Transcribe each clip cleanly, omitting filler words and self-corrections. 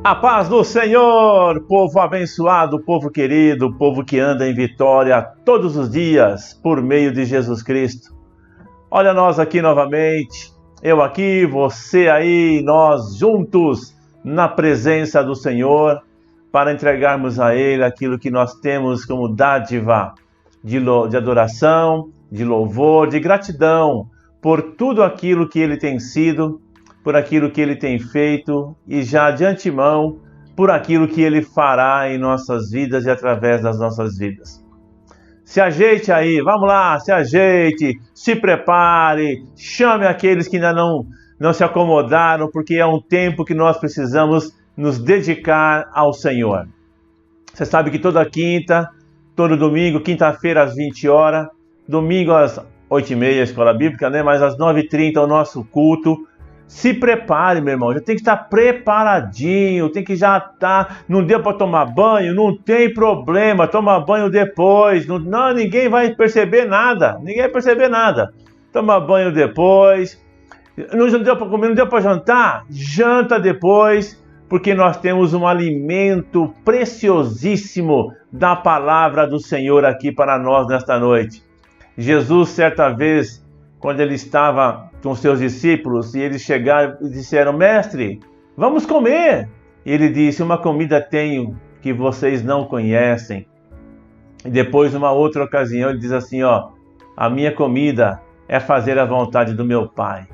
A paz do Senhor, povo abençoado, povo querido, povo que anda em vitória todos os dias por meio de Jesus Cristo. Olha nós aqui novamente, eu aqui, você aí, nós juntos na presença do Senhor para entregarmos a Ele aquilo que nós temos como dádiva de adoração, de louvor, de gratidão por tudo aquilo que Ele tem sido, por aquilo que Ele tem feito e já de antemão por aquilo que Ele fará em nossas vidas e através das nossas vidas. Se ajeite aí, vamos lá, se ajeite, se prepare, chame aqueles que ainda não se acomodaram, porque é um tempo que nós precisamos nos dedicar ao Senhor. Você sabe que toda quinta, todo domingo, quinta-feira às 20 horas, domingo às 8h30 a escola bíblica, né? Mas às 9h30 o nosso culto. Se prepare, meu irmão, já tem que estar preparadinho, tem que já estar, não deu para tomar banho, não tem problema, toma banho depois, não, ninguém vai perceber nada, toma banho depois, não deu para comer, não deu para jantar, janta depois, porque nós temos um alimento preciosíssimo da palavra do Senhor aqui para nós nesta noite. Jesus, certa vez, quando ele estava com seus discípulos, e eles chegaram e disseram: Mestre, vamos comer. E ele disse: uma comida tenho que vocês não conhecem. E depois, numa outra ocasião, ele diz assim: a minha comida é fazer a vontade do meu Pai.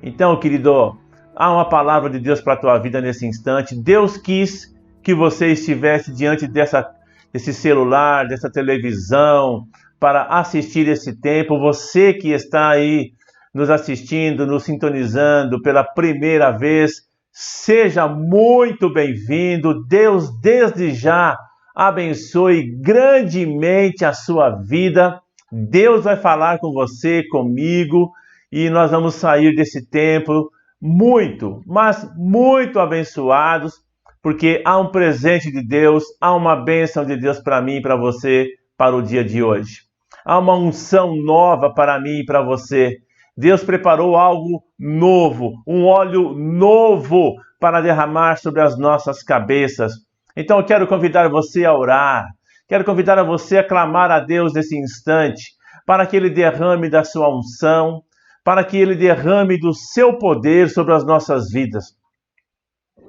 Então, querido, há uma palavra de Deus para a tua vida nesse instante. Deus quis que você estivesse diante desse celular, dessa televisão, para assistir esse tempo. Você que está aí nos assistindo, nos sintonizando pela primeira vez, seja muito bem-vindo. Deus, desde já, abençoe grandemente a sua vida. Deus vai falar com você, comigo, e nós vamos sair desse tempo muito, mas muito abençoados, porque há um presente de Deus, há uma bênção de Deus para mim e para você para o dia de hoje. Há uma unção nova para mim e para você. Deus preparou algo novo, um óleo novo para derramar sobre as nossas cabeças. Então eu quero convidar você a orar, quero convidar a você a clamar a Deus nesse instante, para que Ele derrame da sua unção, para que Ele derrame do seu poder sobre as nossas vidas.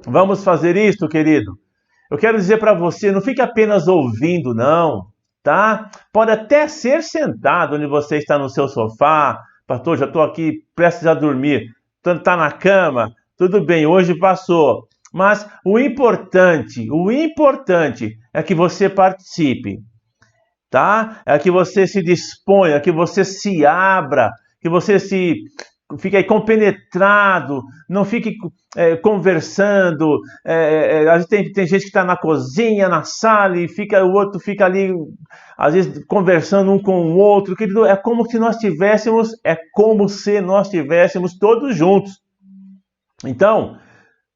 Vamos fazer isto, querido? Eu quero dizer para você, não fique apenas ouvindo, não, tá? Pode até ser sentado onde você está no seu sofá. Pastor, já estou aqui prestes a dormir, está na cama, tudo bem, hoje passou. Mas o importante é que você participe, tá? É que você se disponha, que você se abra, que você fique aí compenetrado, não fique conversando. A gente tem gente que está na cozinha, na sala, e o outro fica ali, às vezes, conversando um com o outro. Querido, é como se nós estivéssemos todos juntos. Então,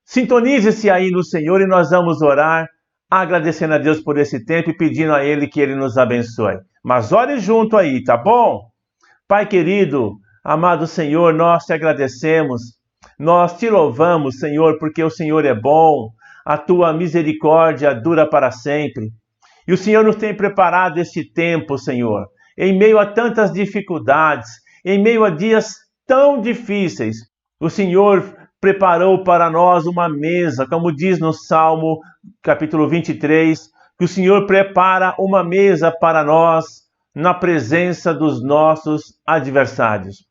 sintonize-se aí no Senhor e nós vamos orar, agradecendo a Deus por esse tempo e pedindo a Ele que Ele nos abençoe. Mas ore junto aí, tá bom? Pai querido, amado Senhor, nós te agradecemos, nós te louvamos, Senhor, porque o Senhor é bom, a tua misericórdia dura para sempre. E o Senhor nos tem preparado este tempo, Senhor, em meio a tantas dificuldades, em meio a dias tão difíceis. O Senhor preparou para nós uma mesa, como diz no Salmo capítulo 23, que o Senhor prepara uma mesa para nós na presença dos nossos adversários.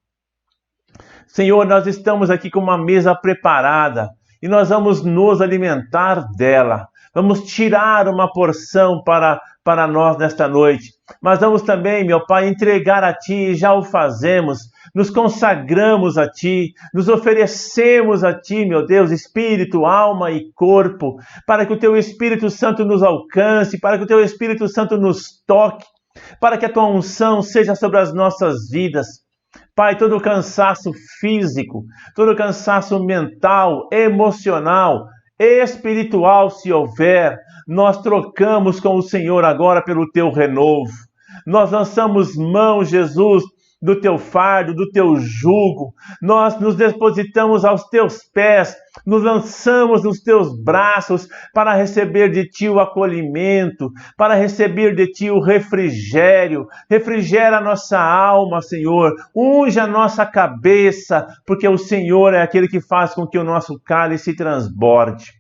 Senhor, nós estamos aqui com uma mesa preparada e nós vamos nos alimentar dela. Vamos tirar uma porção para nós nesta noite. Mas vamos também, meu Pai, entregar a Ti, e já o fazemos. Nos consagramos a Ti, nos oferecemos a Ti, meu Deus, espírito, alma e corpo, para que o Teu Espírito Santo nos alcance, para que o Teu Espírito Santo nos toque, para que a Tua unção seja sobre as nossas vidas. Pai, todo cansaço físico, todo cansaço mental, emocional, espiritual, se houver, nós trocamos com o Senhor agora pelo Teu renovo. Nós lançamos mão, Jesus, do teu fardo, do teu jugo. Nós nos depositamos aos teus pés, nos lançamos nos teus braços para receber de ti o acolhimento, para receber de ti o refrigério. Refrigera a nossa alma, Senhor. Unge a nossa cabeça, porque o Senhor é aquele que faz com que o nosso cálice transborde.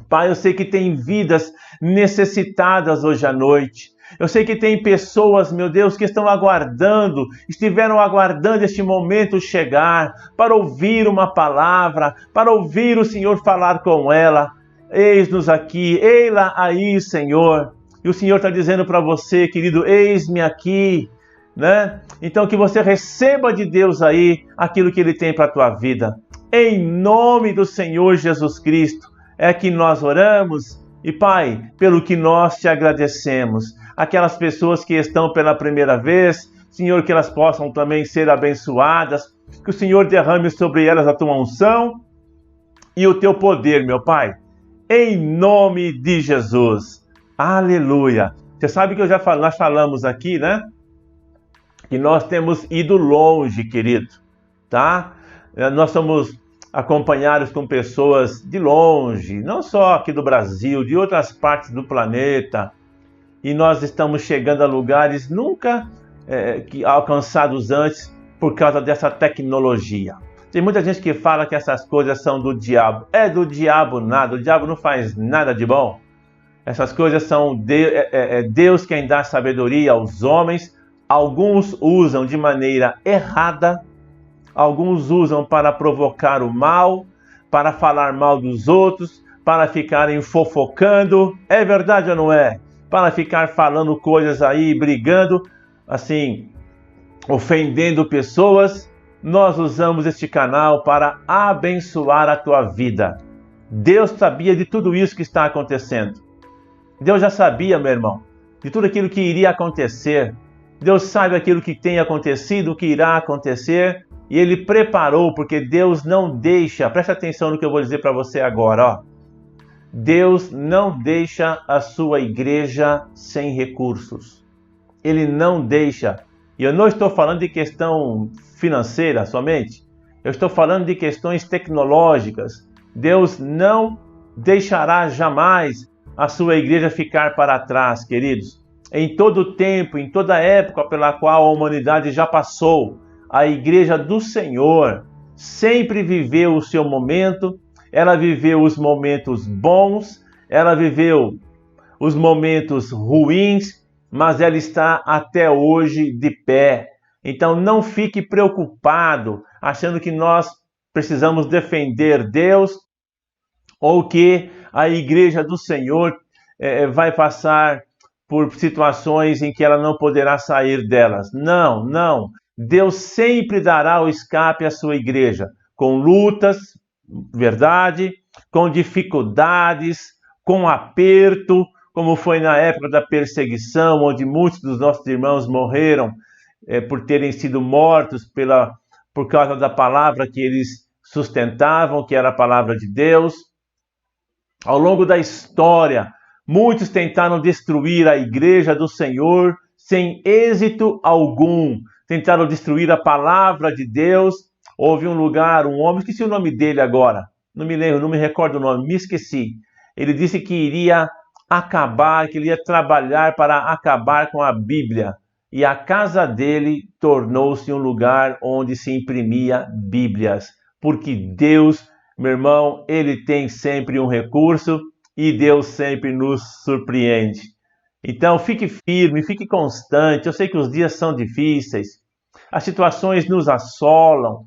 Pai, eu sei que tem vidas necessitadas hoje à noite. Eu sei que tem pessoas, meu Deus, que estiveram aguardando este momento chegar para ouvir uma palavra, para ouvir o Senhor falar com ela. Eis-nos aqui, ei-la aí, Senhor. E o Senhor está dizendo para você, querido, eis-me aqui, né? Então que você receba de Deus aí aquilo que Ele tem para a tua vida. Em nome do Senhor Jesus Cristo. É que nós oramos e, Pai, pelo que nós te agradecemos. Aquelas pessoas que estão pela primeira vez, Senhor, que elas possam também ser abençoadas, que o Senhor derrame sobre elas a tua unção e o teu poder, meu Pai, em nome de Jesus. Aleluia! Você sabe que nós falamos aqui, né? Que nós temos ido longe, querido, tá? Nós somos acompanhados com pessoas de longe, não só aqui do Brasil, de outras partes do planeta, e nós estamos chegando a lugares nunca alcançados antes por causa dessa tecnologia. Tem muita gente que fala que essas coisas são do diabo. É do diabo nada, o diabo não faz nada de bom. Essas coisas são Deus quem dá sabedoria aos homens. Alguns usam de maneira errada. Alguns usam para provocar o mal, para falar mal dos outros, para ficarem fofocando. É verdade ou não é? Para ficar falando coisas aí, brigando, assim, ofendendo pessoas. Nós usamos este canal para abençoar a tua vida. Deus sabia de tudo isso que está acontecendo. Deus já sabia, meu irmão, de tudo aquilo que iria acontecer. Deus sabe aquilo que tem acontecido, o que irá acontecer. E Ele preparou, porque Deus não deixa, presta atenção no que eu vou dizer para você agora, ó. Deus não deixa a sua igreja sem recursos. Ele não deixa. E eu não estou falando de questão financeira somente. Eu estou falando de questões tecnológicas. Deus não deixará jamais a sua igreja ficar para trás, queridos. Em todo tempo, em toda época pela qual a humanidade já passou, a igreja do Senhor sempre viveu o seu momento, ela viveu os momentos bons, ela viveu os momentos ruins, mas ela está até hoje de pé. Então não fique preocupado, achando que nós precisamos defender Deus ou que a igreja do Senhor vai passar por situações em que ela não poderá sair delas. Não, não. Deus sempre dará o escape à sua igreja, com lutas, verdade, com dificuldades, com aperto, como foi na época da perseguição, onde muitos dos nossos irmãos morreram por terem sido mortos por causa da palavra que eles sustentavam, que era a palavra de Deus. Ao longo da história, muitos tentaram destruir a igreja do Senhor sem êxito algum. Tentaram destruir a palavra de Deus. Houve um lugar, um homem, esqueci o nome dele agora, não me lembro, não me recordo o nome, me esqueci. Ele disse que iria acabar, que ele ia trabalhar para acabar com a Bíblia. E a casa dele tornou-se um lugar onde se imprimia Bíblias. Porque Deus, meu irmão, Ele tem sempre um recurso e Deus sempre nos surpreende. Então, fique firme, fique constante. Eu sei que os dias são difíceis, as situações nos assolam,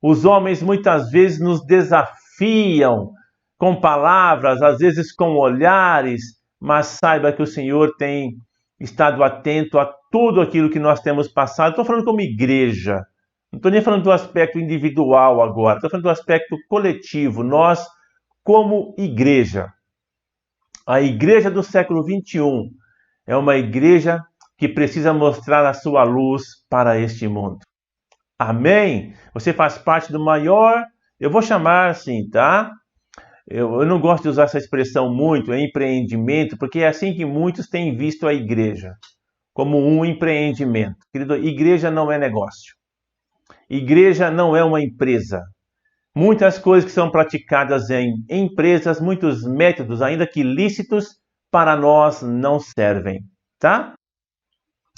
os homens muitas vezes nos desafiam com palavras, às vezes com olhares, mas saiba que o Senhor tem estado atento a tudo aquilo que nós temos passado. Estou falando como igreja, não estou nem falando do aspecto individual agora, estou falando do aspecto coletivo, nós como igreja. A igreja do século XXI é uma igreja que precisa mostrar a sua luz para este mundo. Amém? Você faz parte do maior, eu vou chamar assim, tá? Eu não gosto de usar essa expressão muito, empreendimento, porque é assim que muitos têm visto a igreja. como um empreendimento. Querido, igreja não é negócio. Igreja não é uma empresa. Muitas coisas que são praticadas em empresas, muitos métodos, ainda que lícitos, para nós não servem, tá?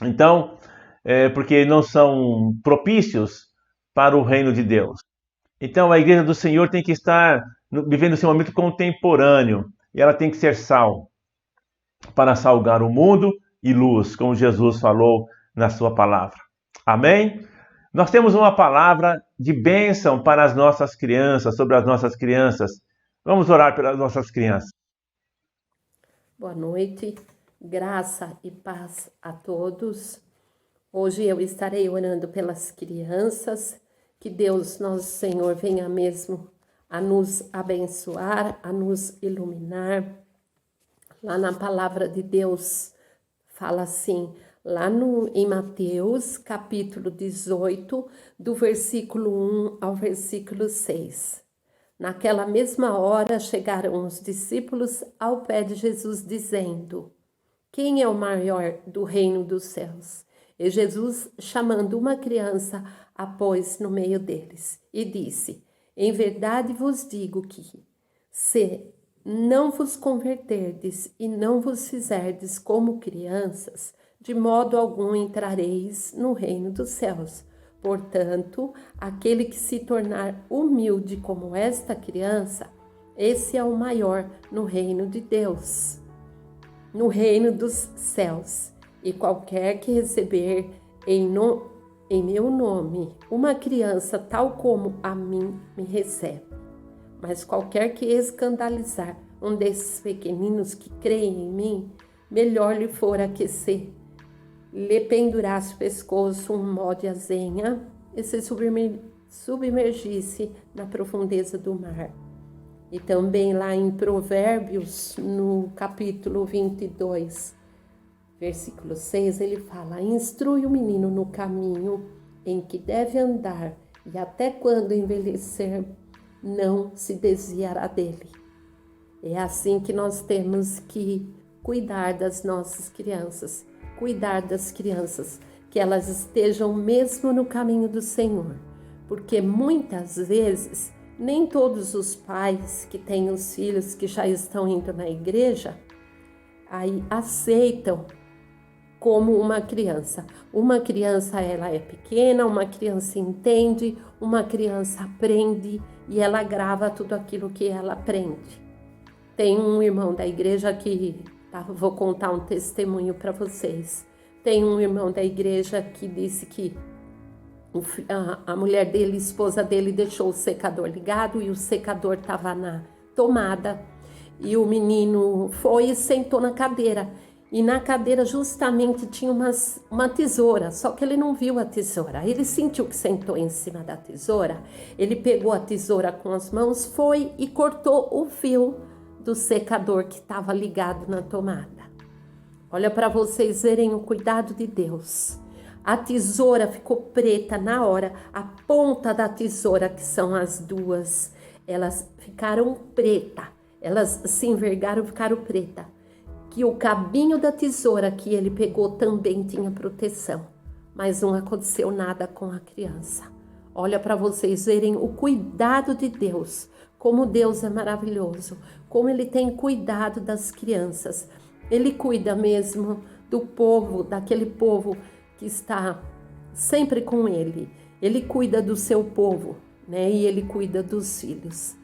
Então, porque não são propícios para o reino de Deus. Então, a igreja do Senhor tem que estar vivendo esse momento contemporâneo e ela tem que ser sal para salgar o mundo e luz, como Jesus falou na sua palavra. Amém? Nós temos uma palavra de bênção para as nossas crianças, sobre as nossas crianças. Vamos orar pelas nossas crianças. Boa noite, graça e paz a todos. Hoje eu estarei orando pelas crianças, que Deus, nosso Senhor, venha mesmo a nos abençoar, a nos iluminar. Lá na palavra de Deus, fala assim, lá em Mateus, capítulo 18, do versículo 1 ao versículo 6. Naquela mesma hora chegaram os discípulos ao pé de Jesus, dizendo: Quem é o maior do reino dos céus? E Jesus, chamando uma criança, a pôs no meio deles e disse: Em verdade vos digo que, se não vos converterdes e não vos fizerdes como crianças, de modo algum entrareis no reino dos céus. Portanto, aquele que se tornar humilde como esta criança, esse é o maior no reino de Deus, no reino dos céus. E qualquer que receber em meu nome uma criança tal como a mim me recebe. Mas qualquer que escandalizar um desses pequeninos que creem em mim, melhor lhe fora que se lhe pendurasse o pescoço um mó de azenha e se submergisse na profundeza do mar. E também lá em Provérbios, no capítulo 22, versículo 6, ele fala: Instrui o menino no caminho em que deve andar, e até quando envelhecer, não se desviará dele. É assim que nós temos que cuidar das nossas crianças, que elas estejam mesmo no caminho do Senhor, porque muitas vezes nem todos os pais que têm os filhos que já estão indo na igreja aí aceitam como uma criança. Uma criança, ela é pequena, uma criança entende, uma criança aprende e ela grava tudo aquilo que ela aprende. Tem um irmão da igreja que, vou contar um testemunho para vocês. Tem um irmão da igreja que disse que a mulher dele, esposa dele, deixou o secador ligado e o secador estava na tomada. E o menino foi e sentou na cadeira. E na cadeira justamente tinha uma tesoura, só que ele não viu a tesoura. Ele sentiu que sentou em cima da tesoura, ele pegou a tesoura com as mãos, foi e cortou o fio do secador que estava ligado na tomada. Olha para vocês verem o cuidado de Deus. A tesoura ficou preta na hora, a ponta da tesoura, que são as duas, elas ficaram preta, elas se envergaram, ficaram preta. Que o cabinho da tesoura que ele pegou também tinha proteção, mas não aconteceu nada com a criança. Olha para vocês verem o cuidado de Deus, como Deus é maravilhoso, como Ele tem cuidado das crianças. Ele cuida mesmo do povo, daquele povo que está sempre com Ele. Ele cuida do seu povo, né? E Ele cuida dos filhos.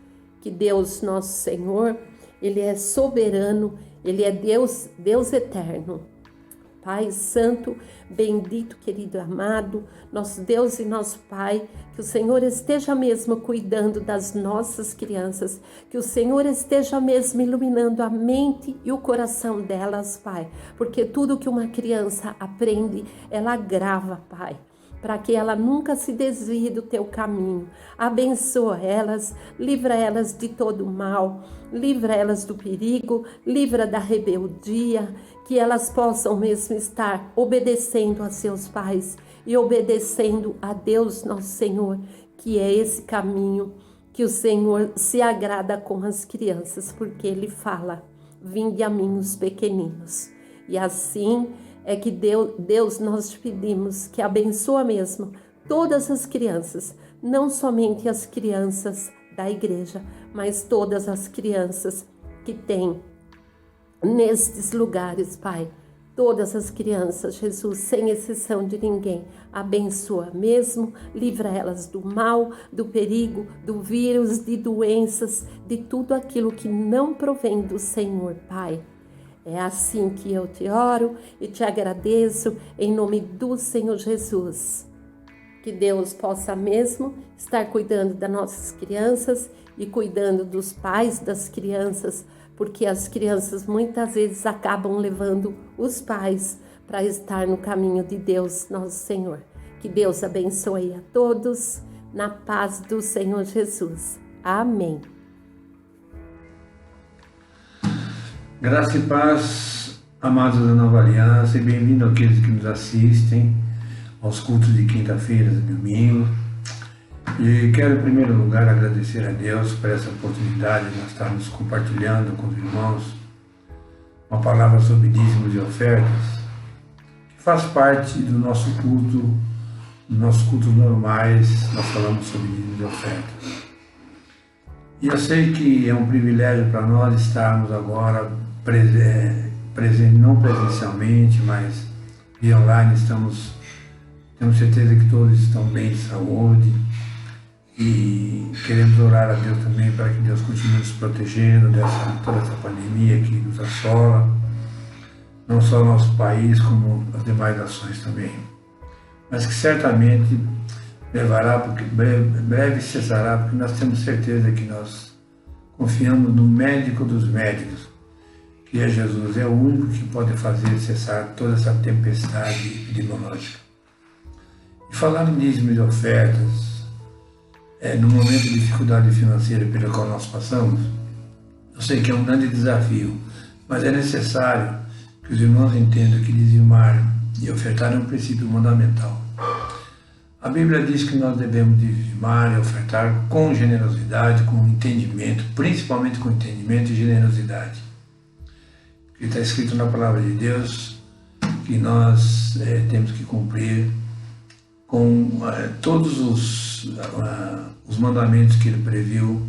Que Deus, nosso Senhor, Ele é soberano, Ele é Deus eterno. Pai Santo, bendito, querido, amado, nosso Deus e nosso Pai, que o Senhor esteja mesmo cuidando das nossas crianças, que o Senhor esteja mesmo iluminando a mente e o coração delas, Pai, porque tudo que uma criança aprende, ela grava, Pai, para que ela nunca se desvie do teu caminho. Abençoa elas, livra elas de todo mal, livra elas do perigo, livra da rebeldia, que elas possam mesmo estar obedecendo a seus pais e obedecendo a Deus, nosso Senhor, que é esse caminho que o Senhor se agrada com as crianças, porque Ele fala: vinde a mim os pequeninos. E assim é que Deus, nós te pedimos que abençoa mesmo todas as crianças, não somente as crianças da igreja, mas todas as crianças que têm nestes lugares, Pai. Todas as crianças, Jesus, sem exceção de ninguém, abençoa mesmo, livra elas do mal, do perigo, do vírus, de doenças, de tudo aquilo que não provém do Senhor, Pai. É assim que eu te oro e te agradeço em nome do Senhor Jesus. Que Deus possa mesmo estar cuidando das nossas crianças e cuidando dos pais das crianças, porque as crianças muitas vezes acabam levando os pais para estar no caminho de Deus, nosso Senhor. Que Deus abençoe a todos, na paz do Senhor Jesus. Amém. Graça e paz, amados da Nova Aliança, e bem-vindo àqueles que nos assistem aos cultos de quinta-feira e domingo. E quero, em primeiro lugar, agradecer a Deus por essa oportunidade de nós estarmos compartilhando com os irmãos uma palavra sobre dízimos e ofertas, que faz parte do nosso culto, dos nossos cultos normais. Nós falamos sobre dízimos e ofertas. E eu sei que é um privilégio para nós estarmos agora não presencialmente, mas via online. Temos certeza que todos estão bem de saúde e queremos orar a Deus também para que Deus continue nos protegendo toda essa pandemia que nos assola, não só o nosso país, como as demais nações também, mas que certamente levará, porque breve cessará, porque nós temos certeza que nós confiamos no médico dos médicos, que é Jesus, é o único que pode fazer cessar toda essa tempestade epidemiológica. E falando em dízimos e ofertas, no momento de dificuldade financeira pela qual nós passamos, eu sei que é um grande desafio, mas é necessário que os irmãos entendam que dizimar e ofertar é um princípio fundamental. A Bíblia diz que nós devemos dizimar e ofertar com generosidade, com entendimento, principalmente com entendimento e generosidade. Porque está escrito na Palavra de Deus que nós temos que cumprir com todos os mandamentos que Ele previu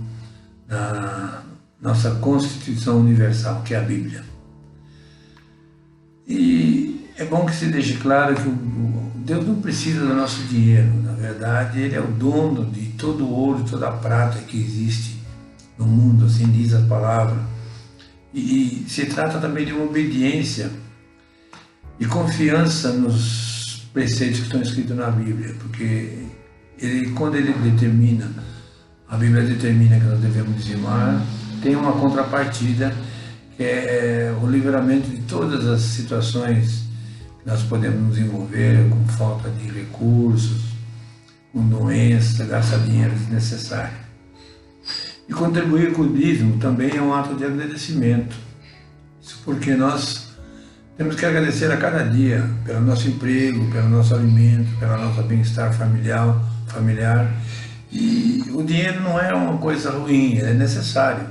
na nossa Constituição Universal, que é a Bíblia. E é bom que se deixe claro que Deus não precisa do nosso dinheiro. Na verdade, Ele é o dono de todo o ouro e toda a prata que existe no mundo, assim diz a palavra. E se trata também de uma obediência e confiança nos preceitos que estão escritos na Bíblia, porque quando Ele determina, a Bíblia determina que nós devemos dizimar, tem uma contrapartida, que é o livramento de todas as situações que nós podemos nos envolver, com falta de recursos, com doença, gastar dinheiro desnecessário. E contribuir com o dízimo também é um ato de agradecimento. Isso porque nós temos que agradecer a cada dia pelo nosso emprego, pelo nosso alimento, pelo nosso bem-estar familiar. E o dinheiro não é uma coisa ruim, é necessário.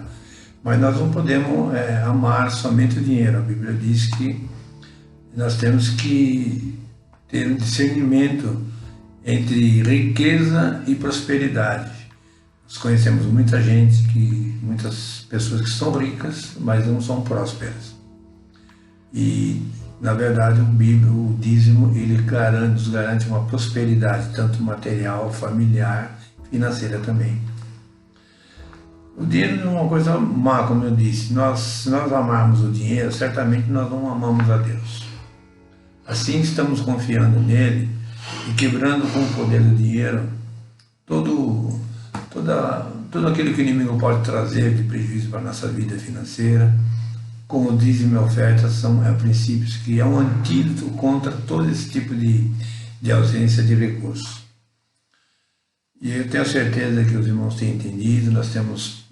Mas nós não podemos amar somente o dinheiro. A Bíblia diz que nós temos que ter um discernimento entre riqueza e prosperidade. Nós conhecemos muitas pessoas que são ricas, mas não são prósperas. E, na verdade, o dízimo ele nos garante uma prosperidade, tanto material, familiar, financeira também. O dinheiro não é uma coisa má, como eu disse. Se nós amarmos o dinheiro, certamente nós não amamos a Deus. Assim estamos confiando nele e quebrando com o poder do dinheiro tudo aquilo que o inimigo pode trazer de prejuízo para a nossa vida financeira. Como dízimo e oferta são princípios que é um antídoto contra todo esse tipo de ausência de recursos. E eu tenho certeza que os irmãos têm entendido, nós temos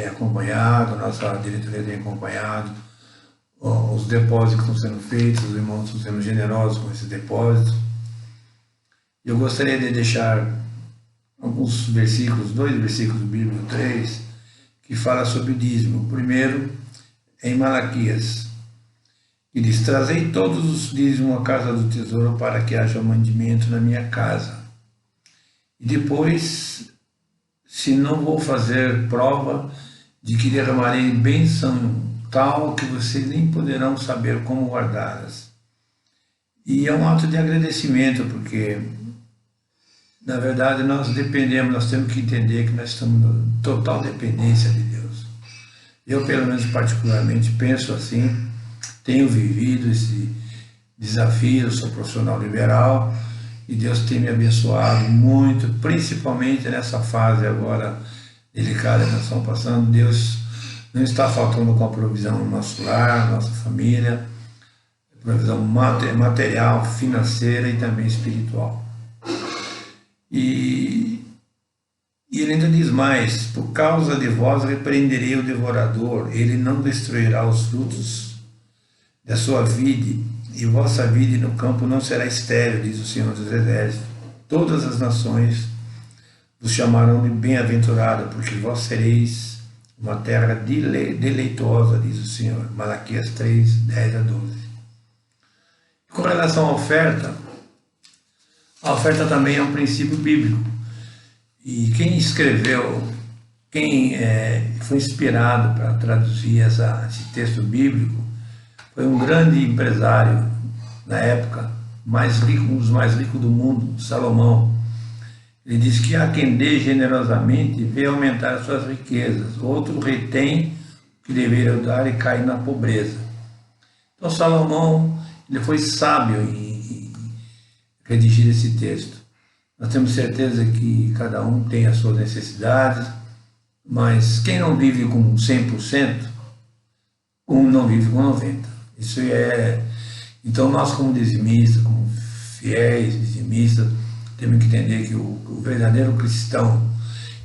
acompanhado, nossa diretoria tem acompanhado os depósitos que estão sendo feitos, os irmãos estão sendo generosos com esses depósitos. Eu gostaria de deixar alguns versículos, 2 versículos do Bíblia, 3, que fala sobre o dízimo. O primeiro é em Malaquias. E diz: trazei todos os dízimos à casa do tesouro para que haja mantimento na minha casa. E depois, se não vou fazer prova de que derramarei bênção tal que vocês nem poderão saber como guardá-las. E é um ato de agradecimento, porque, na verdade, nós dependemos, nós temos que entender que nós estamos em total dependência de Deus. Eu, pelo menos particularmente, penso assim, tenho vivido esse desafio, eu sou profissional liberal, e Deus tem me abençoado muito, principalmente nessa fase agora delicada que nós estamos passando. Deus não está faltando com a provisão no nosso lar, nossa família, provisão material, financeira e também espiritual. E ele ainda diz mais: por causa de vós repreenderei o devorador, ele não destruirá os frutos da sua vide, e vossa vide no campo não será estéril, diz o Senhor dos Exércitos. Todas as nações vos chamarão de bem-aventurada, porque vós sereis uma terra deleitosa, diz o Senhor. Malaquias 3, 10 a 12. Com relação à oferta, a oferta também é um princípio bíblico. E quem escreveu, quem foi inspirado para traduzir esse texto bíblico, foi um grande empresário na época, um dos mais ricos do mundo, Salomão. Ele diz que há quem dê generosamente e vê aumentar as suas riquezas, outro retém o que deveria dar e cai na pobreza. Então Salomão, ele foi sábio em redigir esse texto. Nós temos certeza que cada um tem as suas necessidades, mas quem não vive com 100%, não vive com 90%. Isso é... Então nós, como dizimistas, como fiéis dizimistas, temos que entender que o verdadeiro cristão,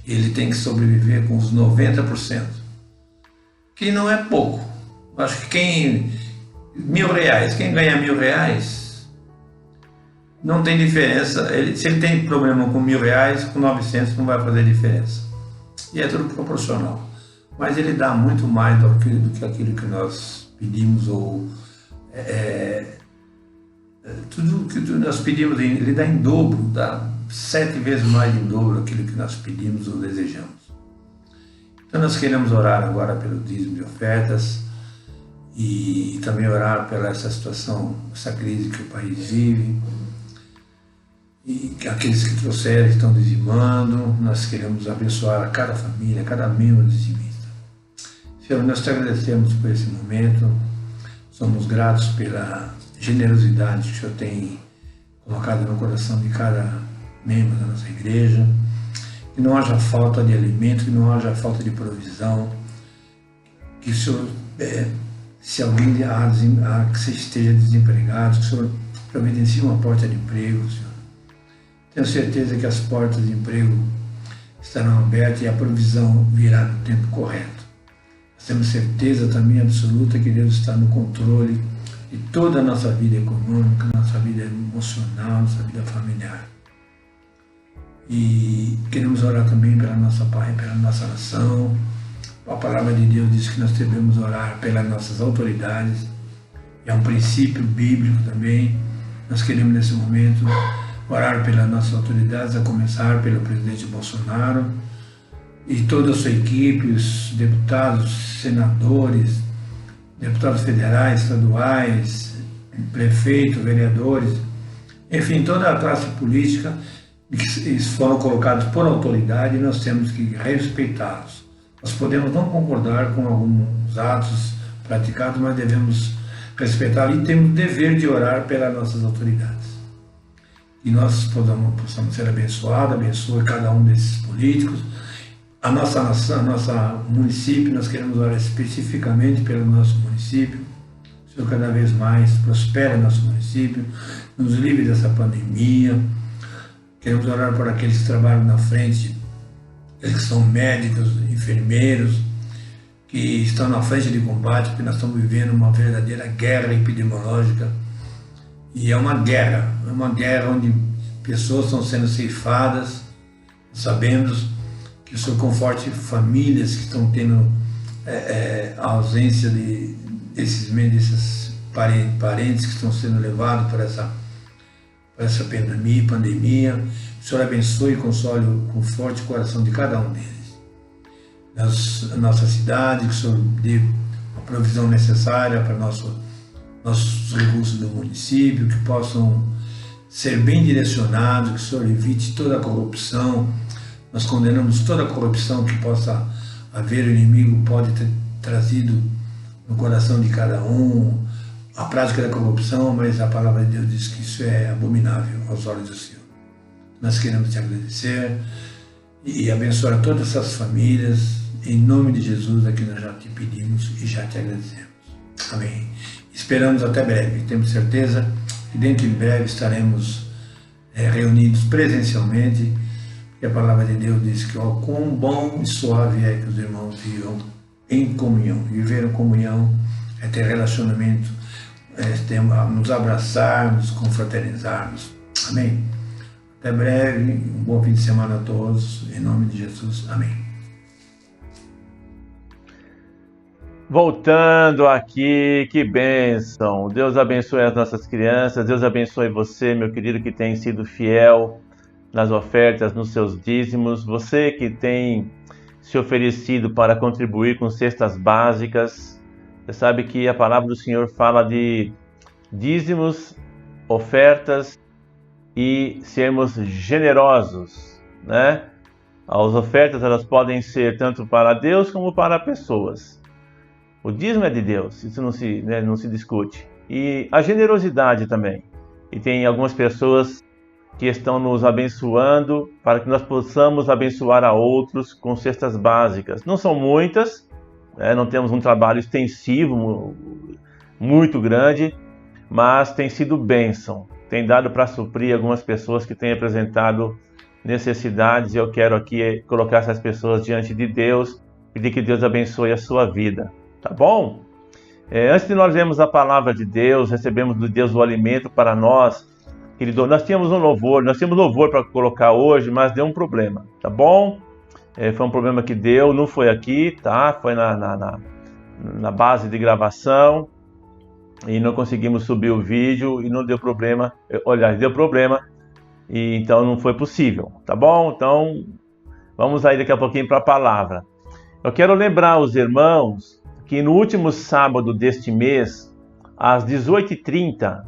ele tem que sobreviver com os 90%, que não é pouco. Eu acho que quem ganha R$1.000, não tem diferença. Se ele tem problema com R$1.000, com 900 não vai fazer diferença. E é tudo proporcional. Mas ele dá muito mais do que aquilo que nós pedimos, ou tudo que nós pedimos, ele dá em dobro, dá 7 vezes mais em dobro aquilo que nós pedimos ou desejamos. Então nós queremos orar agora pelo dízimo de ofertas e também orar pela essa situação, essa crise que o país vive, e aqueles que trouxeram estão dizimando. Nós queremos abençoar a cada família, a cada membro dizimista. Senhor, nós te agradecemos por esse momento, somos gratos pela generosidade que o Senhor tem colocado no coração de cada membro da nossa igreja, que não haja falta de alimento, que não haja falta de provisão, que o Senhor, se alguém que você esteja desempregado, que o Senhor providencie uma porta de emprego, Senhor. Tenho certeza que as portas de emprego estarão abertas e a provisão virá no tempo correto. Nós temos certeza também absoluta que Deus está no controle de toda a nossa vida econômica, nossa vida emocional, nossa vida familiar. E queremos orar também pela nossa paz, pela nossa nação. A palavra de Deus diz que nós devemos orar pelas nossas autoridades. É um princípio bíblico também. Nós queremos nesse momento orar pelas nossas autoridades, a começar pelo presidente Bolsonaro e toda a sua equipe, os deputados, senadores, deputados federais, estaduais, prefeitos, vereadores, enfim, toda a classe política. Eles foram colocados por autoridade e nós temos que respeitá-los. Nós podemos não concordar com alguns atos praticados, mas devemos respeitá-los e temos o dever de orar pelas nossas autoridades. E nós possamos ser abençoados, abençoe cada um desses políticos. A nossa nação, nosso município, nós queremos orar especificamente pelo nosso município. O Senhor cada vez mais prospere nosso município, nos livre dessa pandemia. Queremos orar por aqueles que trabalham na frente, aqueles que são médicos, enfermeiros, que estão na frente de combate, porque nós estamos vivendo uma verdadeira guerra epidemiológica. E é uma guerra onde pessoas estão sendo ceifadas. Sabemos que o Senhor conforte famílias que estão tendo a ausência dessas parentes que estão sendo levados por essa pandemia. O Senhor abençoe e console com forte o coração de cada um deles. Na nossa cidade, que o Senhor dê a provisão necessária para nossos recursos do município, que possam ser bem direcionados, que o Senhor evite toda a corrupção. Nós condenamos toda a corrupção que possa haver, o inimigo pode ter trazido no coração de cada um, a prática da corrupção, mas a palavra de Deus diz que isso é abominável aos olhos do Senhor. Nós queremos te agradecer e abençoar todas essas famílias, em nome de Jesus, aqui nós já te pedimos e já te agradecemos. Amém. Esperamos até breve, temos certeza que dentro de breve estaremos reunidos presencialmente, porque a palavra de Deus diz que quão bom e suave é que os irmãos vivam em comunhão. Viver em comunhão é ter relacionamento, nos abraçarmos, confraternizarmos. Amém? Até breve, um bom fim de semana a todos, em nome de Jesus. Amém. Voltando aqui, que bênção! Deus abençoe as nossas crianças, Deus abençoe você, meu querido, que tem sido fiel nas ofertas, nos seus dízimos, você que tem se oferecido para contribuir com cestas básicas. Você sabe que a palavra do Senhor fala de dízimos, ofertas e sermos generosos, né? As ofertas, elas podem ser tanto para Deus como para pessoas. O dízimo é de Deus, isso não se discute. E a generosidade também. E tem algumas pessoas que estão nos abençoando para que nós possamos abençoar a outros com cestas básicas. Não são muitas, não temos um trabalho extensivo, muito grande, mas tem sido bênção. Tem dado para suprir algumas pessoas que têm apresentado necessidades, e eu quero aqui colocar essas pessoas diante de Deus, pedir que Deus abençoe a sua vida. Tá bom? Antes de nós lermos a palavra de Deus, recebemos de Deus o alimento para nós, querido. Nós tínhamos louvor para colocar hoje, mas deu um problema, tá bom? Foi um problema que deu, não foi aqui, tá? Foi na base de gravação e não conseguimos subir o vídeo e não deu problema. Deu problema e então não foi possível, tá bom? Então vamos aí daqui a pouquinho para a palavra. Eu quero lembrar os irmãos que no último sábado deste mês, às 18h30,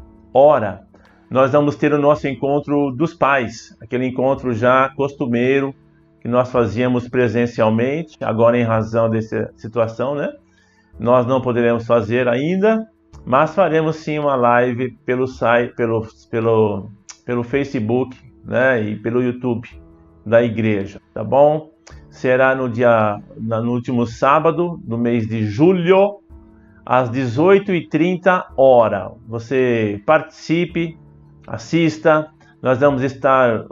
nós vamos ter o nosso encontro dos pais, aquele encontro já costumeiro que nós fazíamos presencialmente. Agora, em razão dessa situação, né, nós não poderemos fazer ainda, mas faremos sim uma live pelo site, pelo Facebook, né, e pelo YouTube da igreja, tá bom? Será no último sábado do mês de julho, às 18h30. Você participe, assista. Nós vamos estar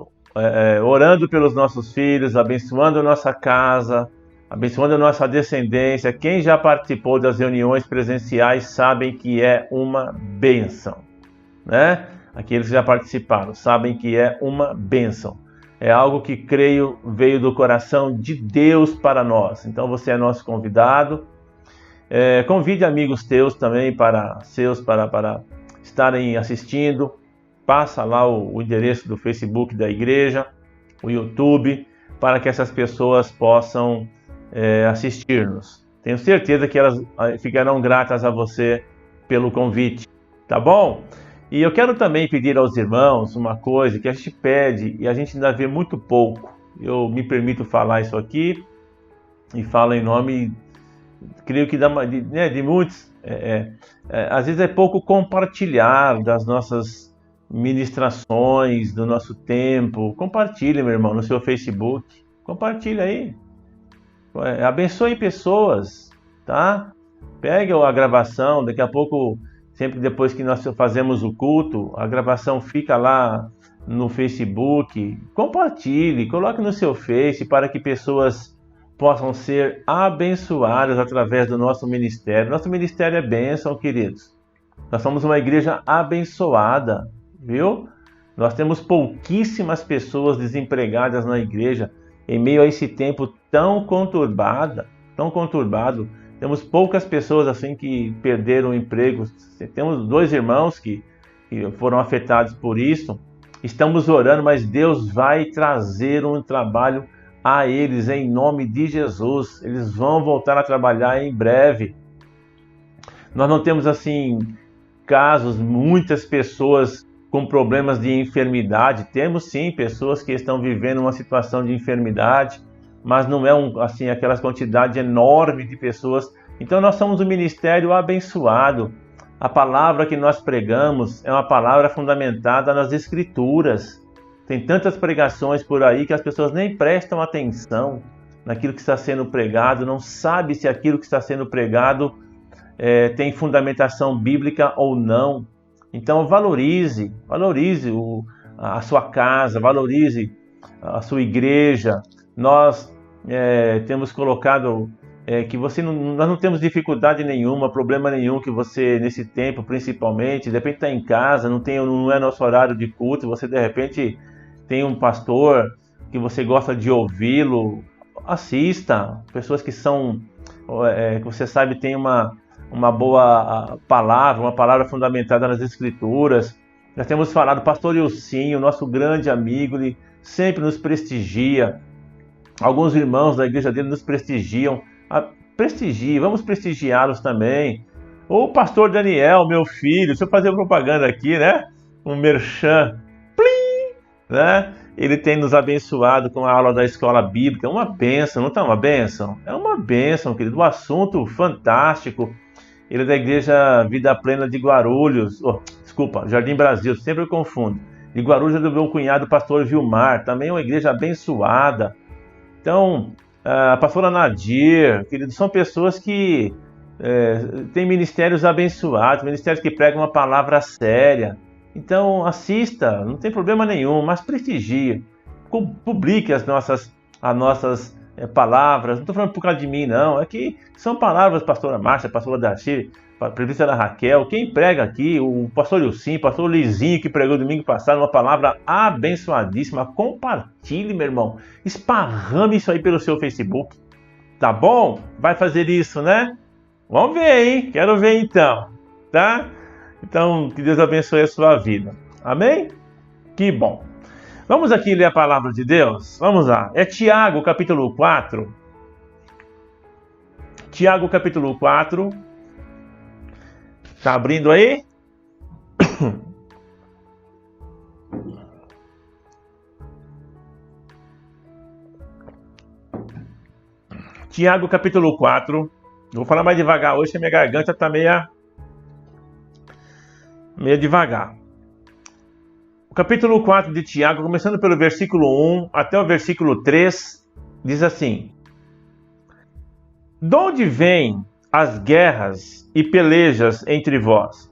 orando pelos nossos filhos, abençoando a nossa casa, abençoando a nossa descendência. Quem já participou das reuniões presenciais sabem que é uma bênção, né? Aqueles que já participaram sabem que é uma bênção. É algo que, creio, veio do coração de Deus para nós. Então você é nosso convidado. Convide amigos teus também para estarem assistindo. Passa lá o endereço do Facebook da igreja, o YouTube, para que essas pessoas possam assistir-nos. Tenho certeza que elas ficarão gratas a você pelo convite, tá bom? E eu quero também pedir aos irmãos uma coisa que a gente pede e a gente ainda vê muito pouco. Eu me permito falar isso aqui e falo em nome, creio que de muitos. Às vezes é pouco compartilhar das nossas ministrações, do nosso tempo. Compartilhe, meu irmão, no seu Facebook. Compartilhe aí. Abençoe pessoas, tá? Pegue a gravação, daqui a pouco... Sempre depois que nós fazemos o culto, a gravação fica lá no Facebook. Compartilhe, coloque no seu Face para que pessoas possam ser abençoadas através do nosso ministério. Nosso ministério é bênção, queridos. Nós somos uma igreja abençoada, viu? Nós temos pouquíssimas pessoas desempregadas na igreja em meio a esse tempo tão conturbado. Temos poucas pessoas assim que perderam o emprego. Temos 2 irmãos que foram afetados por isso. Estamos orando, mas Deus vai trazer um trabalho a eles em nome de Jesus. Eles vão voltar a trabalhar em breve. Nós não temos assim casos, muitas pessoas com problemas de enfermidade. Temos sim pessoas que estão vivendo uma situação de enfermidade, mas não é assim aquela quantidade enorme de pessoas. Então nós somos um ministério abençoado. A palavra que nós pregamos é uma palavra fundamentada nas Escrituras. Tem tantas pregações por aí que as pessoas nem prestam atenção naquilo que está sendo pregado, não sabe se aquilo que está sendo pregado tem fundamentação bíblica ou não. Então valorize a sua casa, valorize a sua igreja. Nós temos colocado que nós não temos dificuldade nenhuma, problema nenhum que você, nesse tempo principalmente, de repente está em casa, não é nosso horário de culto, você de repente tem um pastor que você gosta de ouvi-lo, assista. Pessoas que que você sabe tem uma boa palavra, uma palavra fundamentada nas Escrituras. Nós temos falado, pastor Ilcinho, nosso grande amigo, ele sempre nos prestigia. Alguns irmãos da igreja dele nos prestigiam. Vamos prestigiá-los também. O pastor Daniel, meu filho, deixa eu fazer propaganda aqui, né? Um merchan, plim, né? Ele tem nos abençoado com a aula da escola bíblica. Uma bênção, não está uma bênção? É uma bênção, querido. Um assunto fantástico. Ele é da igreja Vida Plena de Guarulhos. Jardim Brasil, sempre eu confundo. De Guarulhos é do meu cunhado, pastor Vilmar. Também é uma igreja abençoada. Então, a pastora Nadir, querido, são pessoas que têm ministérios abençoados, ministérios que pregam uma palavra séria. Então, assista, não tem problema nenhum, mas prestigie. Publique as nossas palavras. Não estou falando por causa de mim, não. É que são palavras, pastora Márcia, pastora Darcy, presbítera Raquel, quem prega aqui, o pastor Ilcinho, pastor Lizinho, que pregou domingo passado, uma palavra abençoadíssima. Compartilhe, meu irmão. Esparrame isso aí pelo seu Facebook. Tá bom? Vai fazer isso, né? Vamos ver, hein? Quero ver então. Tá? Então, que Deus abençoe a sua vida. Amém? Que bom. Vamos aqui ler a palavra de Deus? Vamos lá. É Tiago, capítulo 4. Tiago, capítulo 4. Está abrindo aí? Tiago, capítulo 4. Vou falar mais devagar hoje, que a minha garganta está meio devagar. O capítulo 4 de Tiago, começando pelo versículo 1 até o versículo 3, diz assim: De onde vêm as guerras e pelejas entre vós?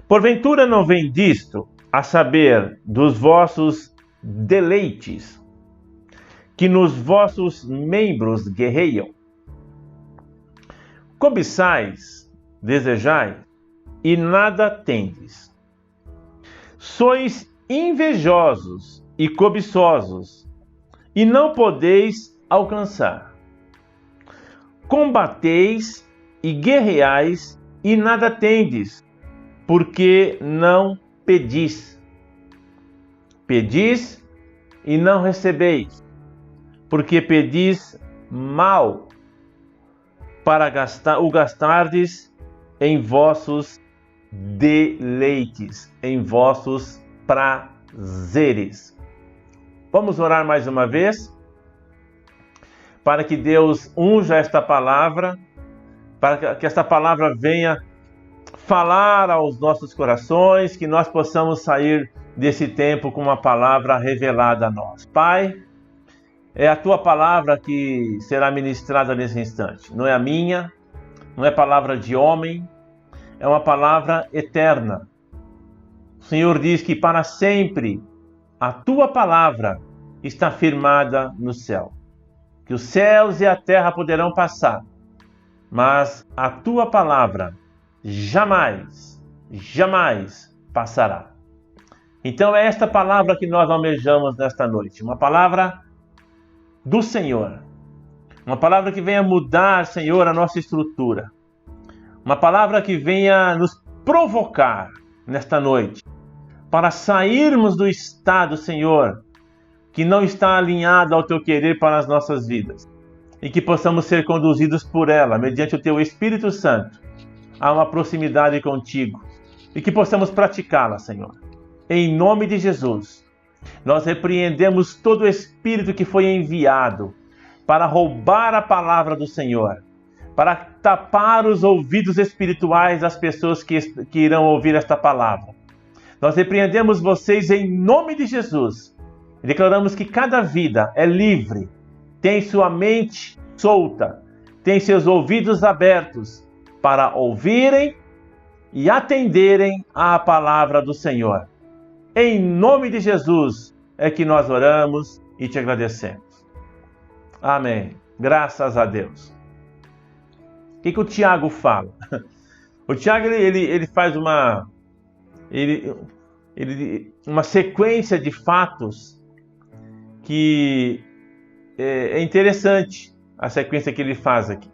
Porventura não vem disto, a saber, dos vossos deleites, que nos vossos membros guerreiam? Cobiçais, desejais, e nada tendes. Sois invejosos e cobiçosos, e não podeis alcançar. Combateis e guerreais, e nada tendes, porque não pedis. Pedis e não recebeis, porque pedis mal, para gastardes em vossos deleites, em vossos prazeres. Vamos orar mais uma vez, para que Deus unja esta palavra, para que esta palavra venha falar aos nossos corações, que nós possamos sair desse tempo com uma palavra revelada a nós. Pai, é a tua palavra que será ministrada nesse instante. Não é a minha, não é palavra de homem, é uma palavra eterna. O Senhor diz que para sempre a tua palavra está firmada no céu. Que os céus e a terra poderão passar, mas a tua palavra jamais, jamais passará. Então é esta palavra que nós almejamos nesta noite. Uma palavra do Senhor. Uma palavra que venha mudar, Senhor, a nossa estrutura. Uma palavra que venha nos provocar nesta noite, para sairmos do estado, Senhor, que não está alinhado ao Teu querer para as nossas vidas. E que possamos ser conduzidos por ela, mediante o Teu Espírito Santo, a uma proximidade contigo. E que possamos praticá-la, Senhor. Em nome de Jesus, nós repreendemos todo o espírito que foi enviado para roubar a palavra do Senhor, para tapar os ouvidos espirituais das pessoas que irão ouvir esta palavra. Nós repreendemos vocês em nome de Jesus. Declaramos que cada vida é livre, tem sua mente solta, tem seus ouvidos abertos para ouvirem e atenderem à palavra do Senhor. Em nome de Jesus é que nós oramos e te agradecemos. Amém. Graças a Deus. O que o Tiago fala? O Tiago ele faz uma sequência de fatos que é interessante, a sequência que ele faz aqui.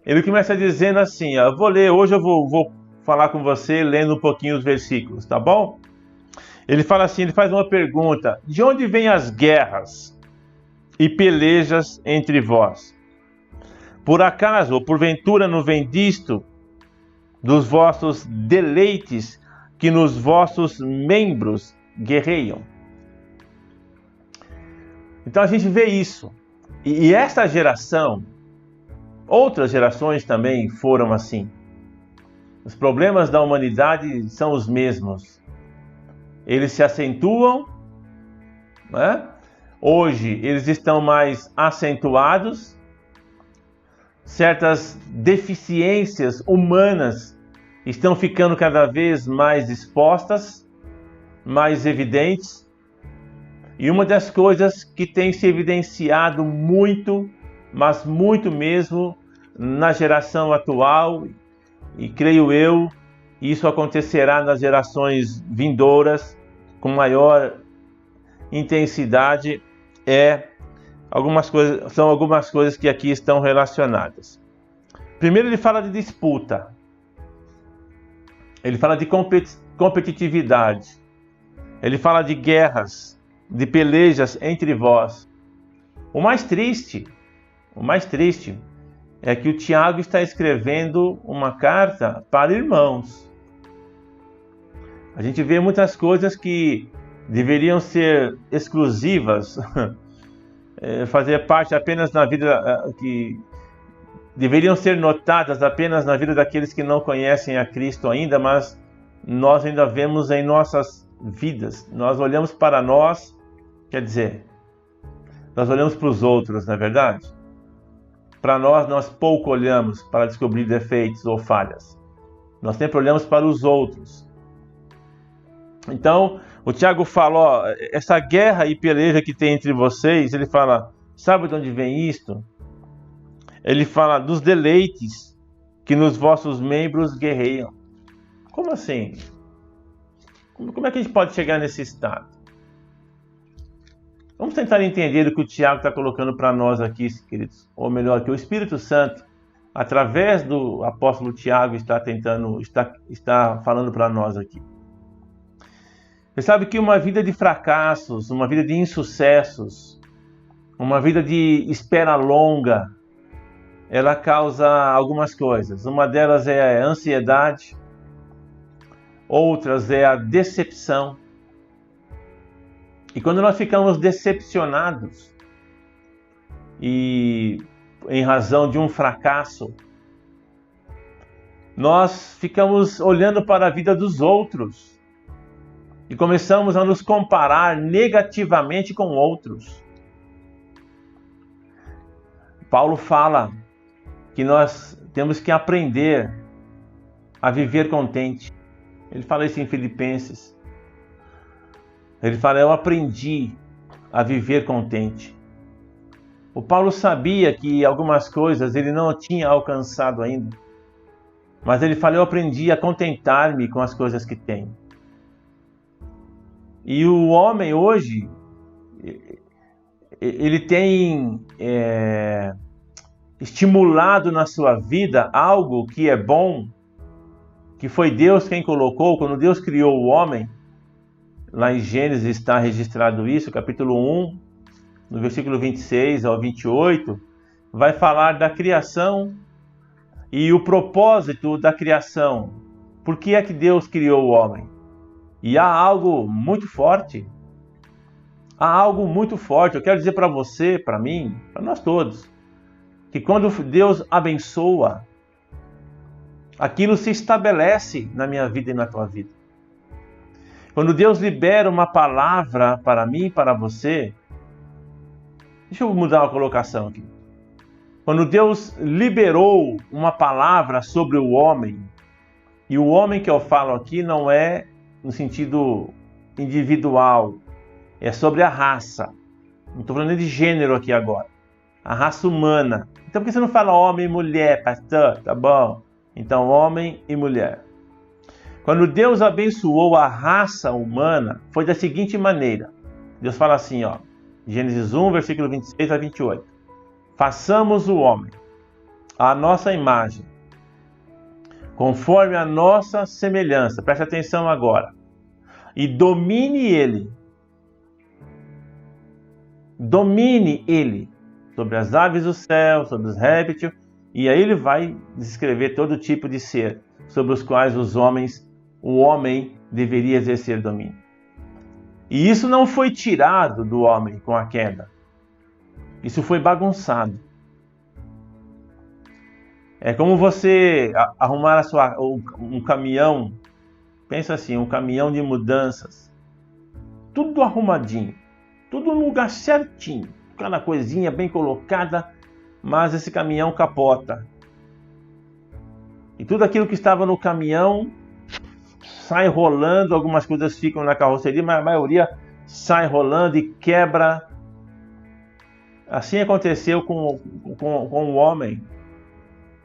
Ele começa dizendo assim, ó, hoje eu vou falar com você lendo um pouquinho os versículos, tá bom? Ele fala assim, ele faz uma pergunta: de onde vêm as guerras e pelejas entre vós? Por acaso, ou porventura, não vem disto dos vossos deleites que nos vossos membros guerreiam? Então a gente vê isso. E esta geração, outras gerações também foram assim. Os problemas da humanidade são os mesmos. Eles se acentuam, né? Hoje eles estão mais acentuados. Certas deficiências humanas estão ficando cada vez mais expostas, mais evidentes. E uma das coisas que tem se evidenciado muito, mas muito mesmo, na geração atual, e creio eu, isso acontecerá nas gerações vindouras com maior intensidade, são algumas coisas que aqui estão relacionadas. Primeiro ele fala de disputa. Ele fala de competitividade. Ele fala de guerras, de pelejas entre vós. O mais triste é que o Tiago está escrevendo uma carta para irmãos. A gente vê muitas coisas que deveriam ser exclusivas, fazer parte apenas na vida, que deveriam ser notadas apenas na vida daqueles que não conhecem a Cristo ainda, mas nós ainda vemos em nossas vidas. Nós olhamos para nós, quer dizer, nós olhamos para os outros, não é verdade? Para nós pouco olhamos para descobrir defeitos ou falhas. Nós sempre olhamos para os outros. Então, o Tiago fala, ó, essa guerra e peleja que tem entre vocês, ele fala, sabe de onde vem isto? Ele fala dos deleites que nos vossos membros guerreiam. Como assim? Como é que a gente pode chegar nesse estado? Vamos tentar entender o que o Tiago está colocando para nós aqui, queridos. Ou melhor, que o Espírito Santo, através do apóstolo Tiago, está falando para nós aqui. Você sabe que uma vida de fracassos, uma vida de insucessos, uma vida de espera longa, ela causa algumas coisas. Uma delas é a ansiedade, outras é a decepção. E quando nós ficamos decepcionados e em razão de um fracasso, nós ficamos olhando para a vida dos outros e começamos a nos comparar negativamente com outros. Paulo fala que nós temos que aprender a viver contente. Ele fala isso em Filipenses. Ele fala, eu aprendi a viver contente. O Paulo sabia que algumas coisas ele não tinha alcançado ainda. Mas ele fala, eu aprendi a contentar-me com as coisas que tenho. E o homem hoje, ele tem estimulado na sua vida algo que é bom, que foi Deus quem colocou, quando Deus criou o homem, lá em Gênesis está registrado isso, capítulo 1, no versículo 26 ao 28, vai falar da criação e o propósito da criação. Por que é que Deus criou o homem? E há algo muito forte. Há algo muito forte. Eu quero dizer para você, para mim, para nós todos, que quando Deus abençoa, aquilo se estabelece na minha vida e na tua vida. Quando Deus libera uma palavra para mim e para você, deixa eu mudar a colocação aqui. Quando Deus liberou uma palavra sobre o homem, e o homem que eu falo aqui não é no sentido individual, é sobre a raça. Não estou falando de gênero aqui agora. A raça humana. Então por que você não fala homem e mulher, pastor? Tá bom. Então homem e mulher. Quando Deus abençoou a raça humana, foi da seguinte maneira. Deus fala assim, ó, Gênesis 1, versículo 26 a 28. Façamos o homem à nossa imagem, conforme a nossa semelhança. Preste atenção agora. E domine ele. Domine ele sobre as aves do céu, sobre os répteis. E aí ele vai descrever todo tipo de ser sobre os quais o homem deveria exercer domínio. E isso não foi tirado do homem com a queda. Isso foi bagunçado. É como você arrumar um caminhão, pensa assim, um caminhão de mudanças. Tudo arrumadinho, tudo no lugar certinho, cada coisinha bem colocada, mas esse caminhão capota. E tudo aquilo que estava no caminhão sai rolando, algumas coisas ficam na carroceria, mas a maioria sai rolando e quebra. Assim aconteceu com o homem,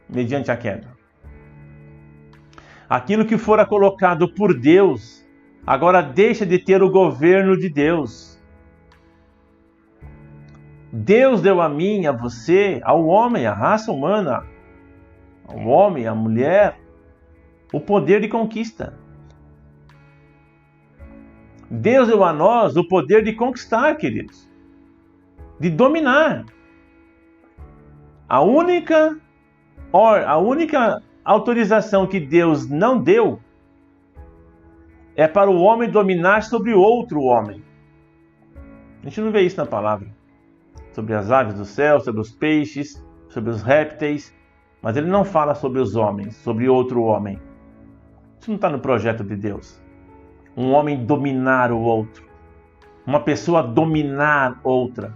mediante a queda. Aquilo que fora colocado por Deus, agora deixa de ter o governo de Deus. Deus deu a mim, a você, ao homem, à raça humana, ao homem, à mulher, o poder de conquista. Deus deu a nós o poder de conquistar, queridos. De dominar. A única autorização que Deus não deu é para o homem dominar sobre outro homem. A gente não vê isso na palavra. Sobre as aves do céu, sobre os peixes, sobre os répteis. Mas ele não fala sobre os homens, sobre outro homem. Isso não está no projeto de Deus. Um homem dominar o outro. Uma pessoa dominar outra.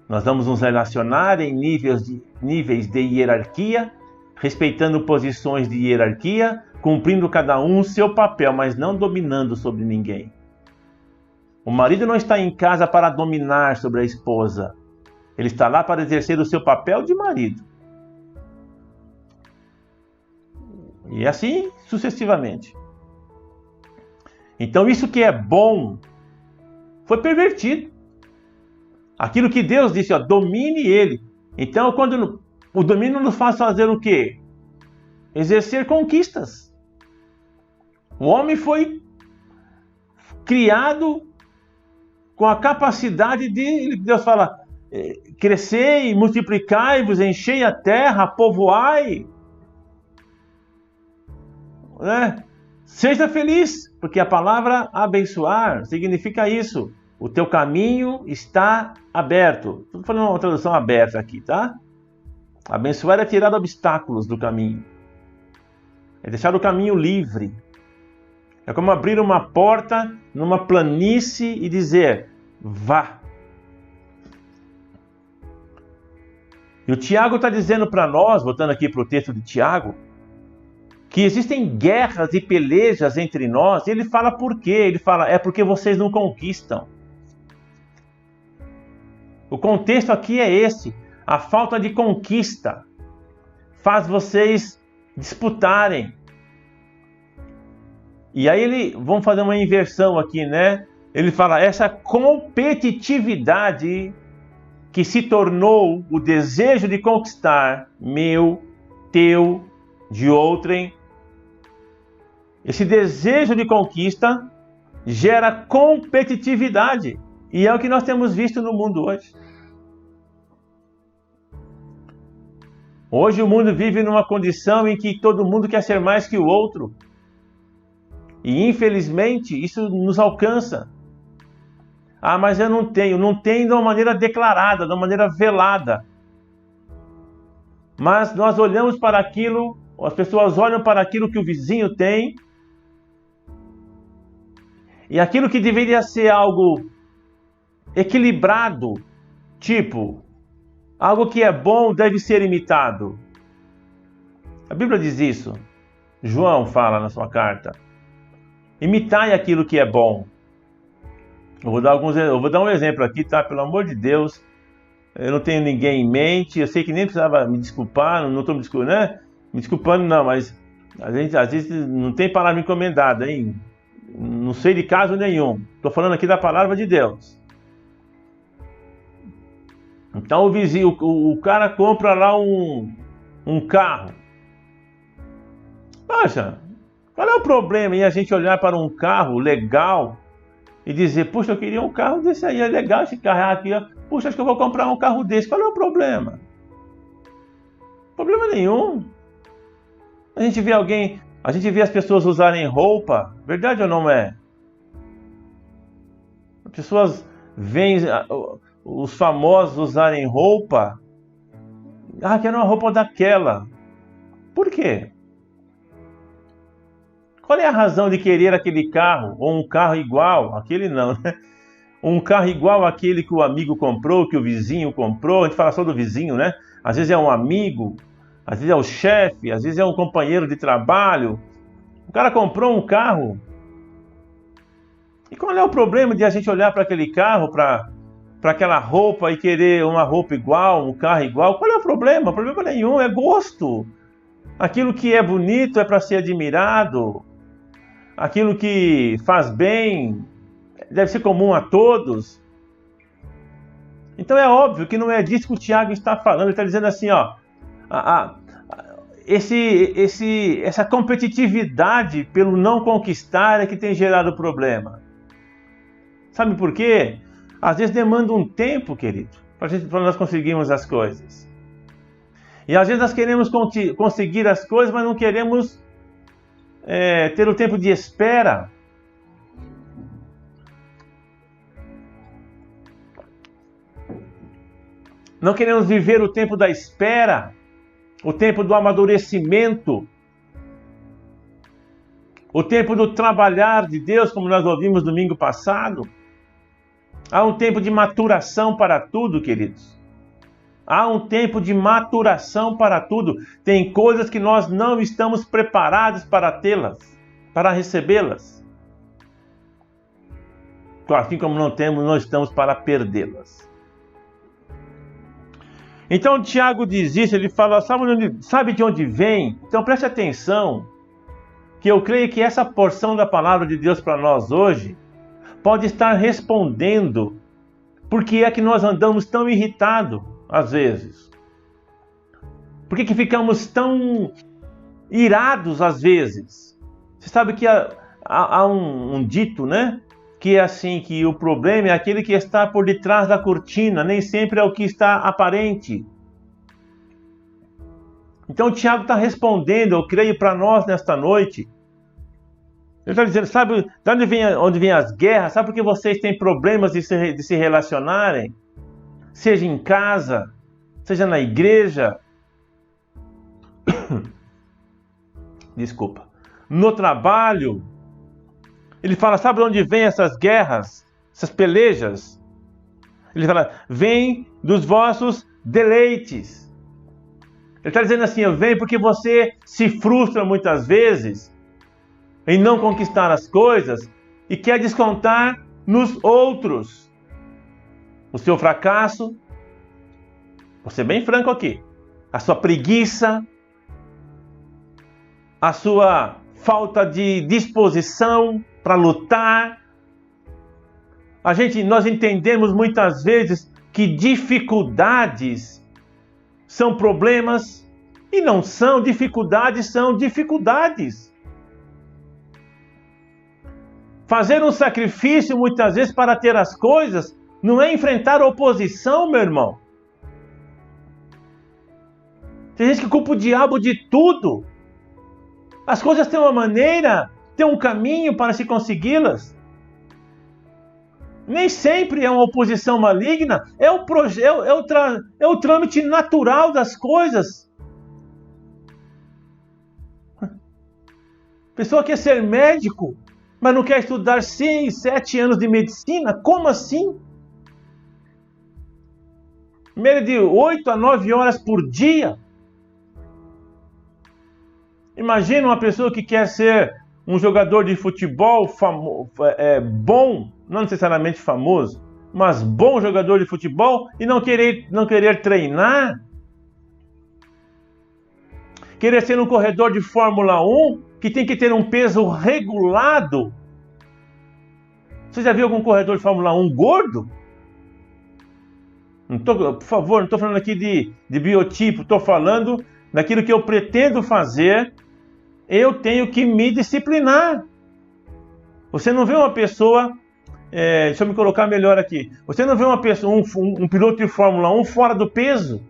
Nós vamos nos relacionar em níveis de hierarquia, respeitando posições de hierarquia, cumprindo cada um o seu papel, mas não dominando sobre ninguém. O marido não está em casa para dominar sobre a esposa. Ele está lá para exercer o seu papel de marido. E assim sucessivamente. Então isso que é bom foi pervertido. Aquilo que Deus disse, ó, domine ele. Então quando o domínio nos faz fazer o quê? Exercer conquistas. O homem foi criado com a capacidade de, Deus fala, crescei, multiplicai-vos, enchei a terra, povoai. Né? Seja feliz, porque a palavra abençoar significa isso. O teu caminho está aberto. Estou falando uma tradução aberta aqui, tá? Abençoar é tirar obstáculos do caminho. É deixar o caminho livre. É como abrir uma porta numa planície e dizer, vá. E o Tiago está dizendo para nós, voltando aqui para o texto de Tiago, que existem guerras e pelejas entre nós. E ele fala por quê? Ele fala, é porque vocês não conquistam. O contexto aqui é esse. A falta de conquista faz vocês disputarem. E aí vamos fazer uma inversão aqui, né? Ele fala, essa competitividade que se tornou o desejo de conquistar meu, teu, de outrem. Esse desejo de conquista gera competitividade. E é o que nós temos visto no mundo hoje. Hoje o mundo vive numa condição em que todo mundo quer ser mais que o outro. E infelizmente isso nos alcança. Ah, mas eu não tenho. Não tenho de uma maneira declarada, de uma maneira velada. Mas nós olhamos para aquilo, as pessoas olham para aquilo que o vizinho tem. E aquilo que deveria ser algo equilibrado, tipo, algo que é bom deve ser imitado. A Bíblia diz isso. João fala na sua carta. Imitai aquilo que é bom. Eu vou dar um exemplo aqui, tá? Pelo amor de Deus. Eu não tenho ninguém em mente. Eu sei que nem precisava me desculpar. Não estou me desculpando, né? Me desculpando não, mas a gente às vezes não tem palavra encomendada, hein? Não sei de caso nenhum. Estou falando aqui da palavra de Deus. Então o vizinho, o cara compra lá um carro. Poxa, qual é o problema em a gente olhar para um carro legal e dizer, puxa, eu queria um carro desse aí, é legal esse carro aqui, ó. Puxa, acho que eu vou comprar um carro desse. Qual é o problema? Problema nenhum. A gente vê as pessoas usarem roupa, verdade ou não é? As pessoas veem os famosos usarem roupa. Ah, quero uma roupa daquela. Por quê? Qual é a razão de querer aquele carro? Ou um carro igual? Aquele não, né? Um carro igual àquele que o amigo comprou, que o vizinho comprou. A gente fala só do vizinho, né? Às vezes é um amigo, às vezes é o chefe, às vezes é um companheiro de trabalho. O cara comprou um carro. E qual é o problema de a gente olhar para aquele carro, para aquela roupa e querer uma roupa igual, um carro igual? Qual é o problema? Problema nenhum, é gosto. Aquilo que é bonito é para ser admirado. Aquilo que faz bem deve ser comum a todos. Então é óbvio que não é disso que o Tiago está falando. Ele está dizendo assim, ó, essa competitividade pelo não conquistar é que tem gerado problema. Sabe por quê? Às vezes demanda um tempo, querido, para nós conseguirmos as coisas. E às vezes nós queremos conseguir as coisas, mas não queremos ter o tempo de espera. Não queremos viver o tempo da espera, o tempo do amadurecimento, o tempo do trabalhar de Deus, como nós ouvimos domingo passado. Há um tempo de maturação para tudo, queridos. Há um tempo de maturação para tudo. Tem coisas que nós não estamos preparados para tê-las, para recebê-las. Assim como não estamos para perdê-las. Então Tiago diz isso, ele fala, sabe de onde vem? Então preste atenção, que eu creio que essa porção da palavra de Deus para nós hoje pode estar respondendo por que é que nós andamos tão irritados às vezes. Por que ficamos tão irados às vezes? Você sabe que há um dito, né? Que é assim, que o problema é aquele que está por detrás da cortina, nem sempre é o que está aparente. Então o Tiago está respondendo, eu creio, para nós nesta noite. Ele está dizendo, sabe de onde vem as guerras? Sabe por que vocês têm problemas de se relacionarem? Seja em casa, seja na igreja. Desculpa. No trabalho. Ele fala, sabe de onde vem essas guerras, essas pelejas? Ele fala, vem dos vossos deleites. Ele está dizendo assim, vem porque você se frustra muitas vezes em não conquistar as coisas e quer descontar nos outros. O seu fracasso, vou ser bem franco aqui, a sua preguiça, a sua falta de disposição para lutar. Nós entendemos muitas vezes que dificuldades são problemas e não são dificuldades, são dificuldades. Fazer um sacrifício muitas vezes para ter as coisas não é enfrentar a oposição, meu irmão. Tem gente que culpa o diabo de tudo. As coisas têm uma maneira, têm um caminho para se consegui-las. Nem sempre é uma oposição maligna, é o trâmite natural das coisas. A pessoa quer ser médico, mas não quer estudar 6, 7 anos de medicina? Como assim? Média de 8 a 9 horas por dia. Imagina uma pessoa que quer ser um jogador de futebol bom, não necessariamente famoso, mas bom jogador de futebol e não querer treinar. Querer ser um corredor de Fórmula 1 que tem que ter um peso regulado. Você já viu algum corredor de Fórmula 1 gordo? Por favor, não estou falando aqui de biotipo, estou falando daquilo que eu pretendo fazer. Eu tenho que me disciplinar. Você não vê uma pessoa, deixa eu me colocar melhor aqui. Você não vê uma pessoa, um piloto de Fórmula 1 fora do peso.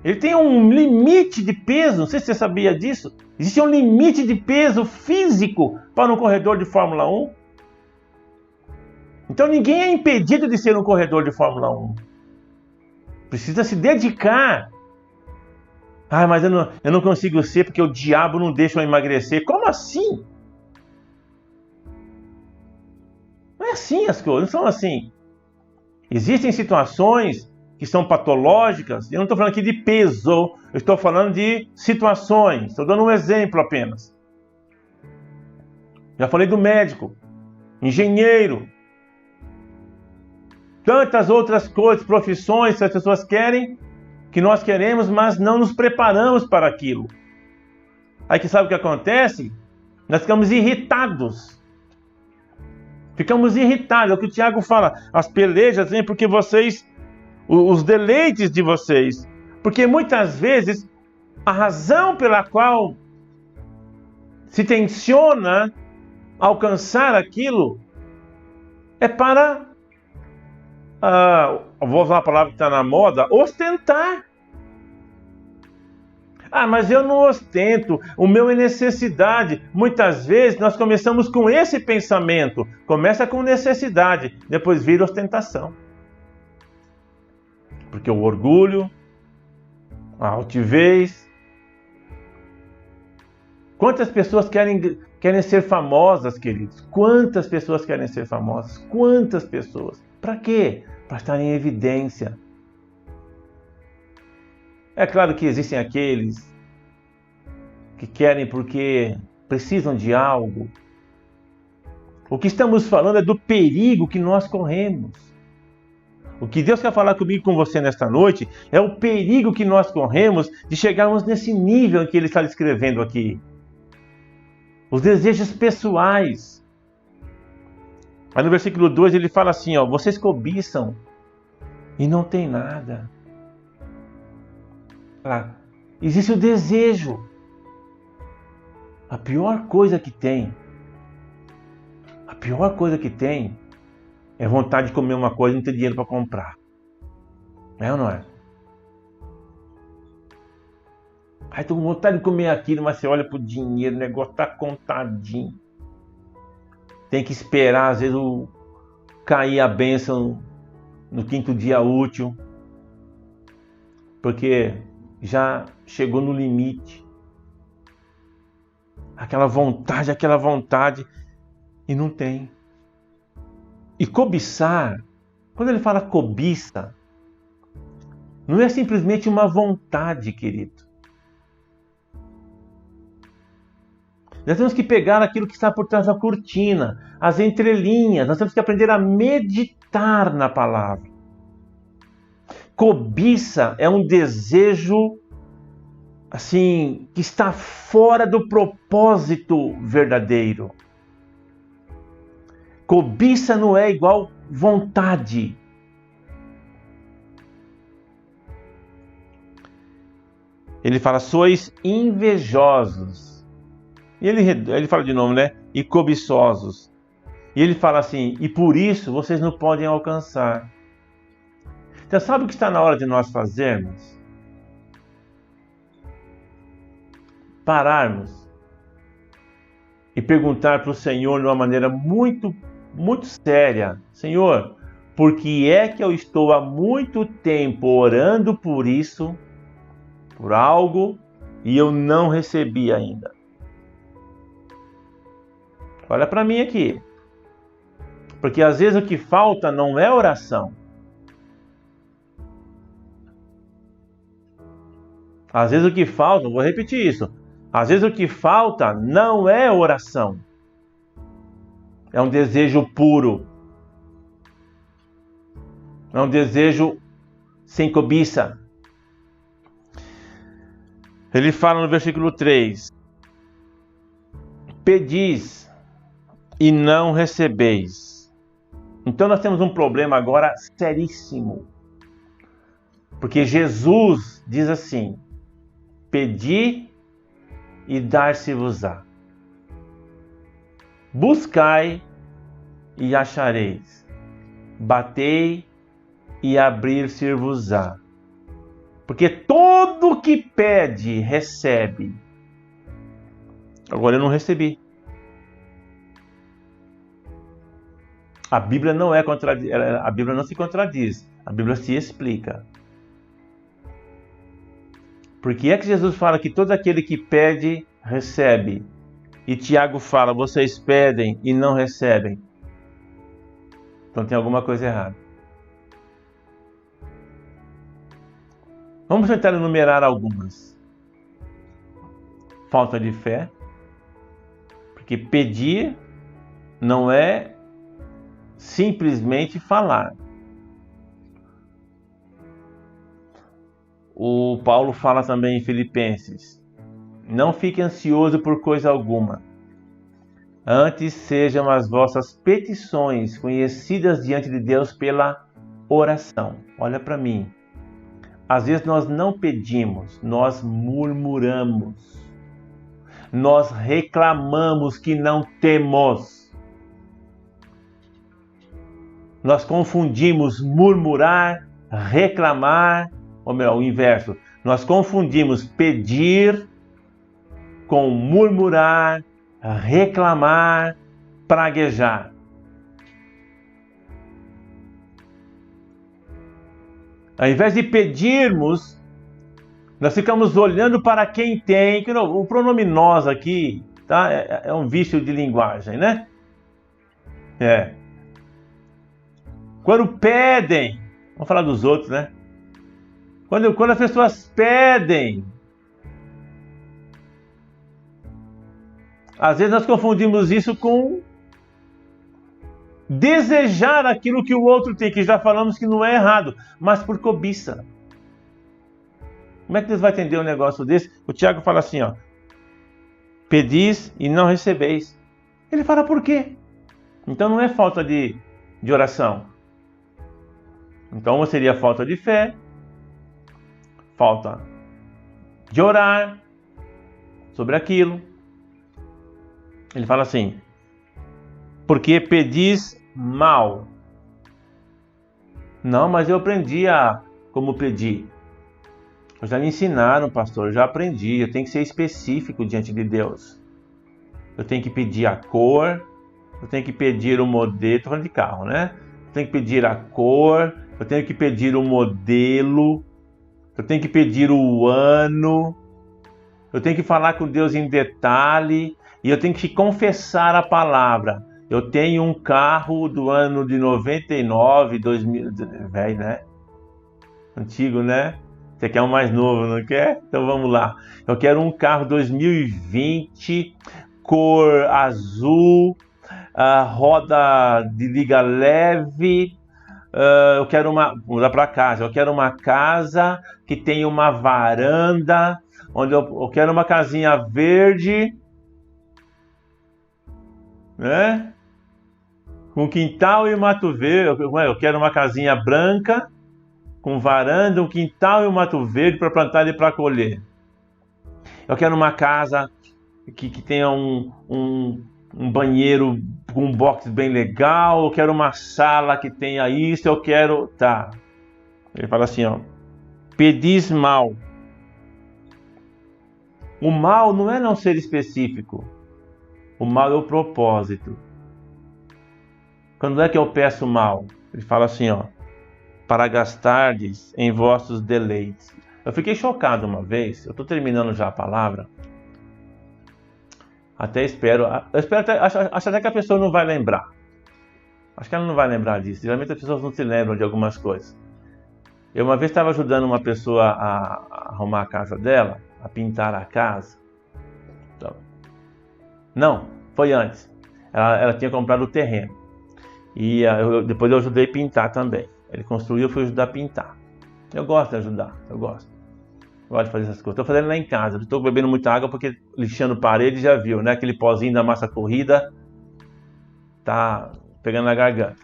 Ele tem um limite de peso, não sei se você sabia disso. Existe um limite de peso físico para um corredor de Fórmula 1. Então ninguém é impedido de ser um corredor de Fórmula 1. Precisa se dedicar. Ah, mas eu não consigo ser porque o diabo não deixa eu emagrecer. Como assim? Não é assim as coisas, não são assim. Existem situações que são patológicas. Eu não estou falando aqui de peso, eu estou falando de situações. Estou dando um exemplo apenas. Já falei do médico, engenheiro, tantas outras coisas, profissões que as pessoas querem, que nós queremos, mas não nos preparamos para aquilo. Aí que sabe o que acontece? Nós ficamos irritados. Ficamos irritados. É o que o Tiago fala. As pelejas vêm porque os deleites de vocês. Porque muitas vezes a razão pela qual se tenciona alcançar aquilo é para, vou usar uma palavra que está na moda, ostentar. Ah, mas eu não ostento, o meu é necessidade. Muitas vezes nós começamos com esse pensamento. Começa com necessidade, depois vira ostentação. Porque o orgulho, a altivez. Quantas pessoas querem ser famosas, queridos? Quantas pessoas querem ser famosas? Quantas pessoas? Para quê? Para estar em evidência. É claro que existem aqueles que querem porque precisam de algo. O que estamos falando é do perigo que nós corremos. O que Deus quer falar comigo e com você nesta noite é o perigo que nós corremos de chegarmos nesse nível que Ele está descrevendo aqui. Os desejos pessoais. Aí no versículo 2 ele fala assim, vocês cobiçam e não tem nada. Existe o desejo. A pior coisa que tem é vontade de comer uma coisa e não ter dinheiro para comprar. É ou não é? Aí estou com vontade de comer aquilo, mas você olha para o dinheiro, o negócio está contadinho. Tem que esperar, às vezes, cair a bênção no 5º dia útil. Porque já chegou no limite. Aquela vontade, e não tem. E cobiçar, quando ele fala cobiça, não é simplesmente uma vontade, querido. Nós temos que pegar aquilo que está por trás da cortina, as entrelinhas, nós temos que aprender a meditar na palavra. Cobiça é um desejo assim, que está fora do propósito verdadeiro. Cobiça não é igual vontade. Ele fala, sois invejosos. E ele fala de novo, né? E cobiçosos. E ele fala assim, e por isso vocês não podem alcançar. Então sabe o que está na hora de nós fazermos? Pararmos e perguntar para o Senhor de uma maneira muito, muito séria. Senhor, por que é que eu estou há muito tempo orando por isso, por algo, e eu não recebi ainda? Olha para mim aqui. Porque às vezes o que falta não é oração. Às vezes o que falta, vou repetir isso. Às vezes o que falta não é oração. É um desejo puro. É um desejo sem cobiça. Ele fala no versículo 3. Pedis e não recebeis. Então nós temos um problema agora seríssimo. Porque Jesus diz assim, pedi e dar-se-vos-á. Buscai e achareis. Batei e abrir-se-vos-á. Porque todo que pede, recebe. Agora eu não recebi. A Bíblia não a Bíblia não se contradiz, a Bíblia se explica. Por que é que Jesus fala que todo aquele que pede, recebe? E Tiago fala, vocês pedem e não recebem. Então tem alguma coisa errada. Vamos tentar enumerar algumas. Falta de fé. Porque pedir não é simplesmente falar. O Paulo fala também em Filipenses, não fique ansioso por coisa alguma, antes sejam as vossas petições conhecidas diante de Deus pela oração. Olha para mim, às vezes nós não pedimos, nós murmuramos, nós reclamamos que não temos. Nós confundimos murmurar, reclamar, ou melhor, o inverso. Nós confundimos pedir com murmurar, reclamar, praguejar. Ao invés de pedirmos, nós ficamos olhando para quem tem. O pronome nós aqui, tá? É um vício de linguagem, né? Quando pedem, vamos falar dos outros, né? Quando as pessoas pedem, às vezes nós confundimos isso com desejar aquilo que o outro tem, que já falamos que não é errado, mas por cobiça. Como é que Deus vai entender um negócio desse? O Tiago fala assim, ó, pedis e não recebeis. Ele fala por quê? Então não é falta de oração. Então seria falta de fé, falta de orar sobre aquilo. Ele fala assim, porque pedis mal. Não, mas eu aprendi como pedir. Já me ensinaram, pastor, eu já aprendi. Eu tenho que ser específico diante de Deus. Eu tenho que pedir a cor, eu tenho que pedir o modelo, estou falando de carro, né? Eu tenho que pedir a cor, eu tenho que pedir o modelo, eu tenho que pedir o ano, eu tenho que falar com Deus em detalhe e eu tenho que confessar a palavra. Eu tenho um carro do ano de 99, 2000, velho, né? Antigo, né? Você quer um mais novo, não quer? Então vamos lá. Eu quero um carro 2020, cor azul, roda de liga leve. Eu quero vamos lá para casa. Eu quero uma casa que tenha uma varanda, onde eu quero uma casinha verde, né? com quintal e mato verde. Eu quero uma casinha branca, com varanda, um quintal e um mato verde para plantar e para colher. Eu quero uma casa que tenha um banheiro com um box bem legal. Eu quero uma sala que tenha isso. Eu quero... Tá. Ele fala assim, ó. Pedis mal. O mal não é não ser específico. O mal é o propósito. Quando é que eu peço mal? Ele fala assim, ó. Para gastardes em vossos deleites. Eu fiquei chocado uma vez. Eu estou terminando já a palavra. Acho até que a pessoa não vai lembrar. Acho que ela não vai lembrar disso. Geralmente as pessoas não se lembram de algumas coisas. Eu uma vez estava ajudando uma pessoa a arrumar a casa dela, a pintar a casa. Então, não, foi antes. Ela tinha comprado o terreno. E depois eu ajudei a pintar também. Ele construiu, eu fui ajudar a pintar. Eu gosto de ajudar, eu gosto. Eu gosto de fazer essas coisas. Estou fazendo lá em casa. Estou bebendo muita água porque lixando parede já viu, né? Aquele pozinho da massa corrida tá pegando na garganta.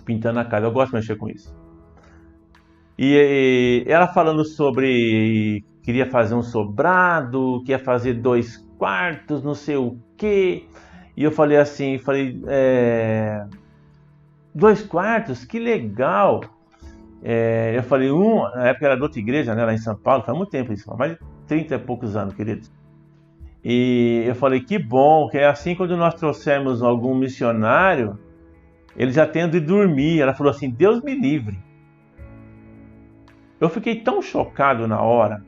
Pintando a casa. Eu gosto de mexer com isso. E ela falando sobre queria fazer um sobrado, queria fazer 2 quartos, não sei o quê. E eu falei assim, 2 quartos, que legal. Eu falei, na época era de outra igreja, né, lá em São Paulo, faz muito tempo isso, mais de 30 e poucos anos, queridos. E eu falei, que bom, que é assim quando nós trouxermos algum missionário, ele já tem onde dormir. Ela falou assim, Deus me livre. Eu fiquei tão chocado na hora,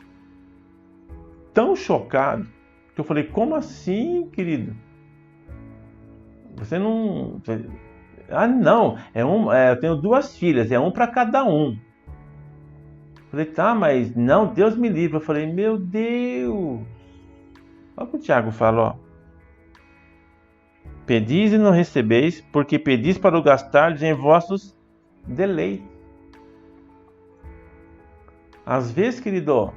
tão chocado, que eu falei, como assim, querido? Você não... Ah, não, eu tenho 2 filhas, é um para cada um. Eu falei, tá, mas não, Deus me livre. Eu falei, meu Deus. Olha o que o Tiago fala, ó. Pedis e não recebeis, porque pedis para o gastardes em vossos deleites. Às vezes, querido,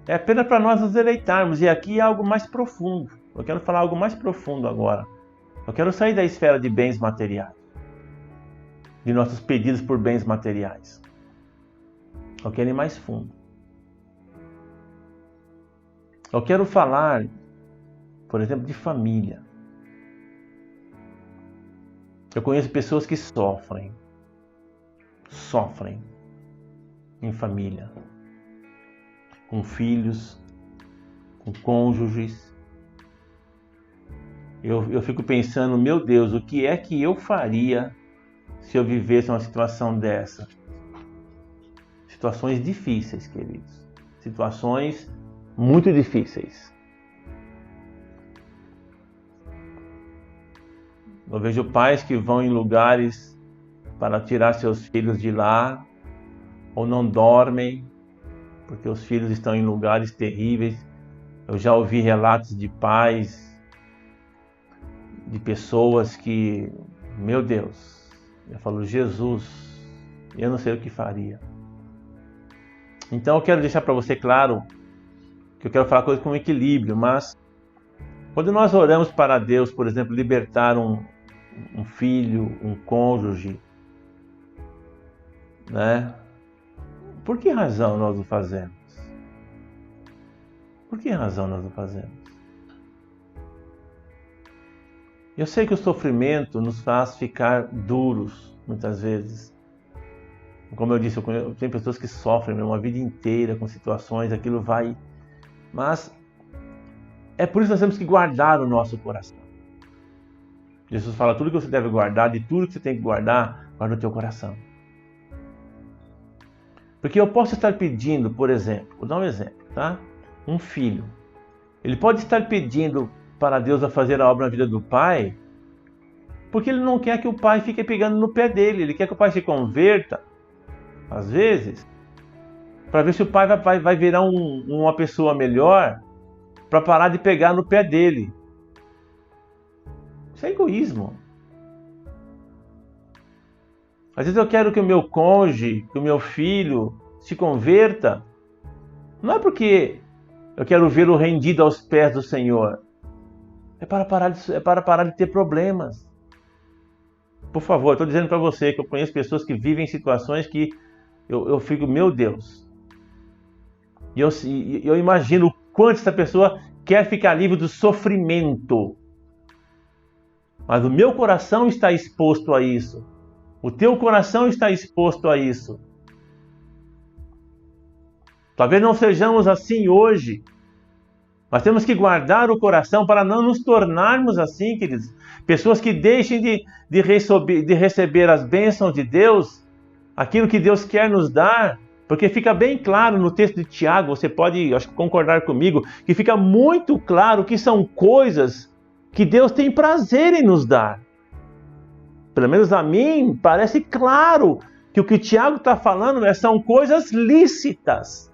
é apenas para nós nos deleitarmos. E aqui é algo mais profundo. Eu quero falar algo mais profundo agora. Eu quero sair da esfera de bens materiais, de nossos pedidos por bens materiais. Eu quero ir mais fundo. Eu quero falar, por exemplo, de família. Eu conheço pessoas que sofrem em família, com filhos, com cônjuges. Eu fico pensando, meu Deus, o que é que eu faria se eu vivesse uma situação dessa? Situações difíceis, queridos. Situações muito difíceis. Eu vejo pais que vão em lugares para tirar seus filhos de lá, ou não dormem, porque os filhos estão em lugares terríveis. Eu já ouvi relatos de pais, de pessoas que, meu Deus, eu falo, Jesus, eu não sei o que faria. Então eu quero deixar para você claro que eu quero falar coisas com equilíbrio, mas quando nós oramos para Deus, por exemplo, libertar um filho, um cônjuge, né? Por que razão nós o fazemos? Por que razão nós o fazemos? Eu sei que o sofrimento nos faz ficar duros, muitas vezes. Como eu disse, eu tenho pessoas que sofrem uma vida inteira com situações, aquilo vai... Mas é por isso que nós temos que guardar o nosso coração. Jesus fala, tudo que você deve guardar, de tudo que você tem que guardar, guarda o teu coração. Porque eu posso estar pedindo, por exemplo, vou dar um exemplo, tá? Um filho. Ele pode estar pedindo para Deus a fazer a obra na vida do pai, porque ele não quer que o pai fique pegando no pé dele. Ele quer que o pai se converta, às vezes, para ver se o pai vai virar uma pessoa melhor, para parar de pegar no pé dele. Isso é egoísmo. Às vezes eu quero que o meu cônjuge, que o meu filho se converta, não é porque eu quero vê-lo rendido aos pés do Senhor. É para parar de ter problemas. Por favor, estou dizendo para você que eu conheço pessoas que vivem situações que eu fico, meu Deus. E eu imagino o quanto essa pessoa quer ficar livre do sofrimento. Mas o meu coração está exposto a isso. O teu coração está exposto a isso. Talvez não sejamos assim hoje. Mas temos que guardar o coração para não nos tornarmos assim, queridos. Pessoas que deixem de receber as bênçãos de Deus, aquilo que Deus quer nos dar, porque fica bem claro no texto de Tiago, você pode, acho, concordar comigo, que fica muito claro que são coisas que Deus tem prazer em nos dar. Pelo menos a mim parece claro que o que Tiago está falando são coisas lícitas,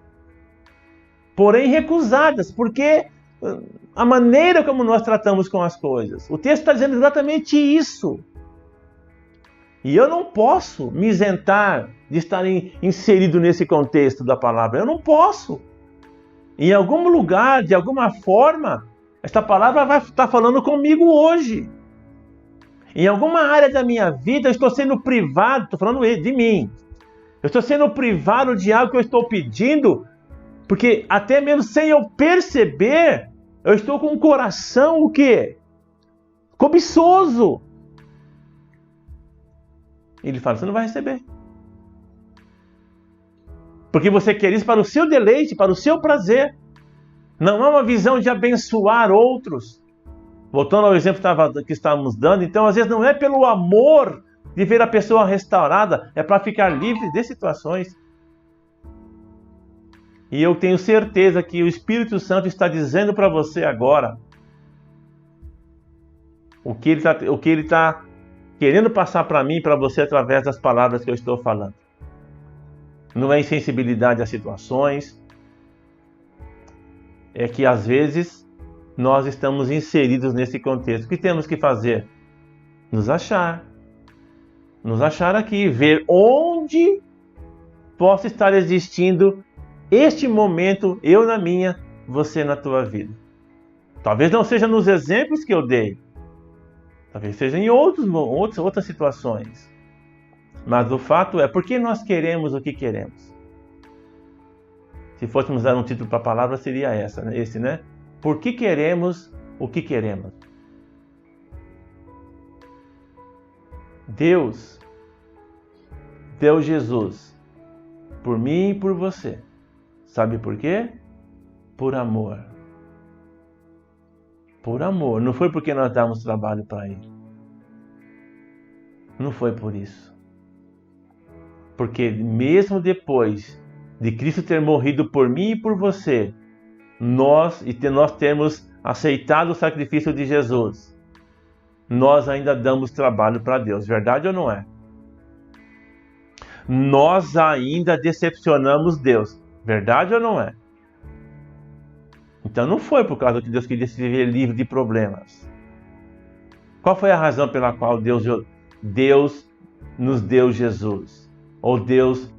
porém recusadas, porque a maneira como nós tratamos com as coisas. O texto está dizendo exatamente isso. E eu não posso me isentar de estar inserido nesse contexto da palavra. Eu não posso. Em algum lugar, de alguma forma, esta palavra vai estar falando comigo hoje. Em alguma área da minha vida, eu estou sendo privado, estou falando de mim. Eu estou sendo privado de algo que eu estou pedindo, porque até mesmo sem eu perceber, eu estou com o coração o quê? Cobiçoso. Ele fala, você não vai receber. Porque você quer isso para o seu deleite, para o seu prazer. Não é uma visão de abençoar outros. Voltando ao exemplo que estávamos dando, então às vezes não é pelo amor de ver a pessoa restaurada, é para ficar livre de situações. E eu tenho certeza que o Espírito Santo está dizendo para você agora o que ele está querendo passar para mim e para você através das palavras que eu estou falando. Não é insensibilidade às situações, é que às vezes nós estamos inseridos nesse contexto. O que temos que fazer? Nos achar aqui, ver onde possa estar existindo este momento, eu na minha, você na tua vida. Talvez não seja nos exemplos que eu dei, talvez seja em outras situações. Mas o fato é, por que nós queremos o que queremos? Se fôssemos dar um título para a palavra, seria esse, né? Por que queremos o que queremos? Deus deu Jesus por mim e por você. Sabe por quê? Por amor. Por amor. Não foi porque nós damos trabalho para Ele. Não foi por isso. Porque mesmo depois de Cristo ter morrido por mim e por você, nós termos aceitado o sacrifício de Jesus, nós ainda damos trabalho para Deus. Verdade ou não é? Nós ainda decepcionamos Deus. Verdade ou não é? Então não foi por causa que Deus queria se viver livre de problemas. Qual foi a razão pela qual Deus nos deu Jesus? Ou Deus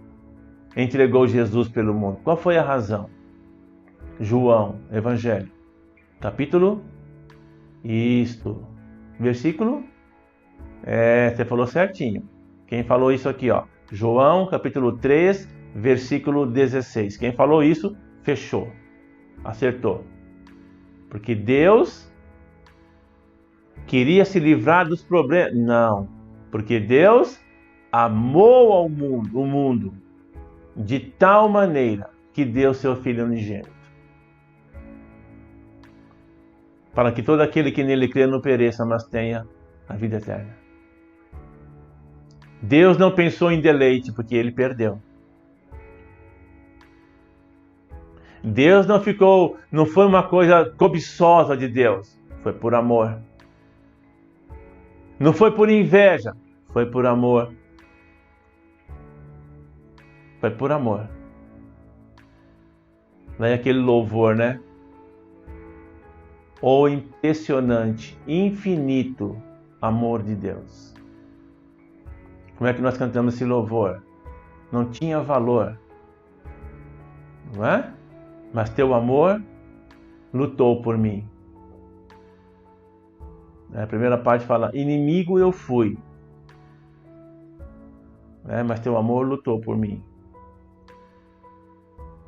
entregou Jesus pelo mundo? Qual foi a razão? João, Evangelho, capítulo, versículo, você falou certinho. Quem falou isso aqui, ó, João, capítulo 3, versículo 16. Quem falou isso, fechou, acertou. Porque Deus queria se livrar dos problemas? Não, porque Deus amou o mundo de tal maneira que deu seu Filho unigênito, para que todo aquele que nele crê não pereça, mas tenha a vida eterna. Deus não pensou em deleite, porque Ele perdeu. Deus não foi uma coisa cobiçosa de Deus, foi por amor. Não foi por inveja, foi por amor. Foi por amor. Daí aquele louvor, né? O impressionante, infinito amor de Deus. Como é que nós cantamos esse louvor? Não tinha valor, não é? Mas teu amor lutou por mim. A primeira parte fala, inimigo eu fui, Mas teu amor lutou por mim.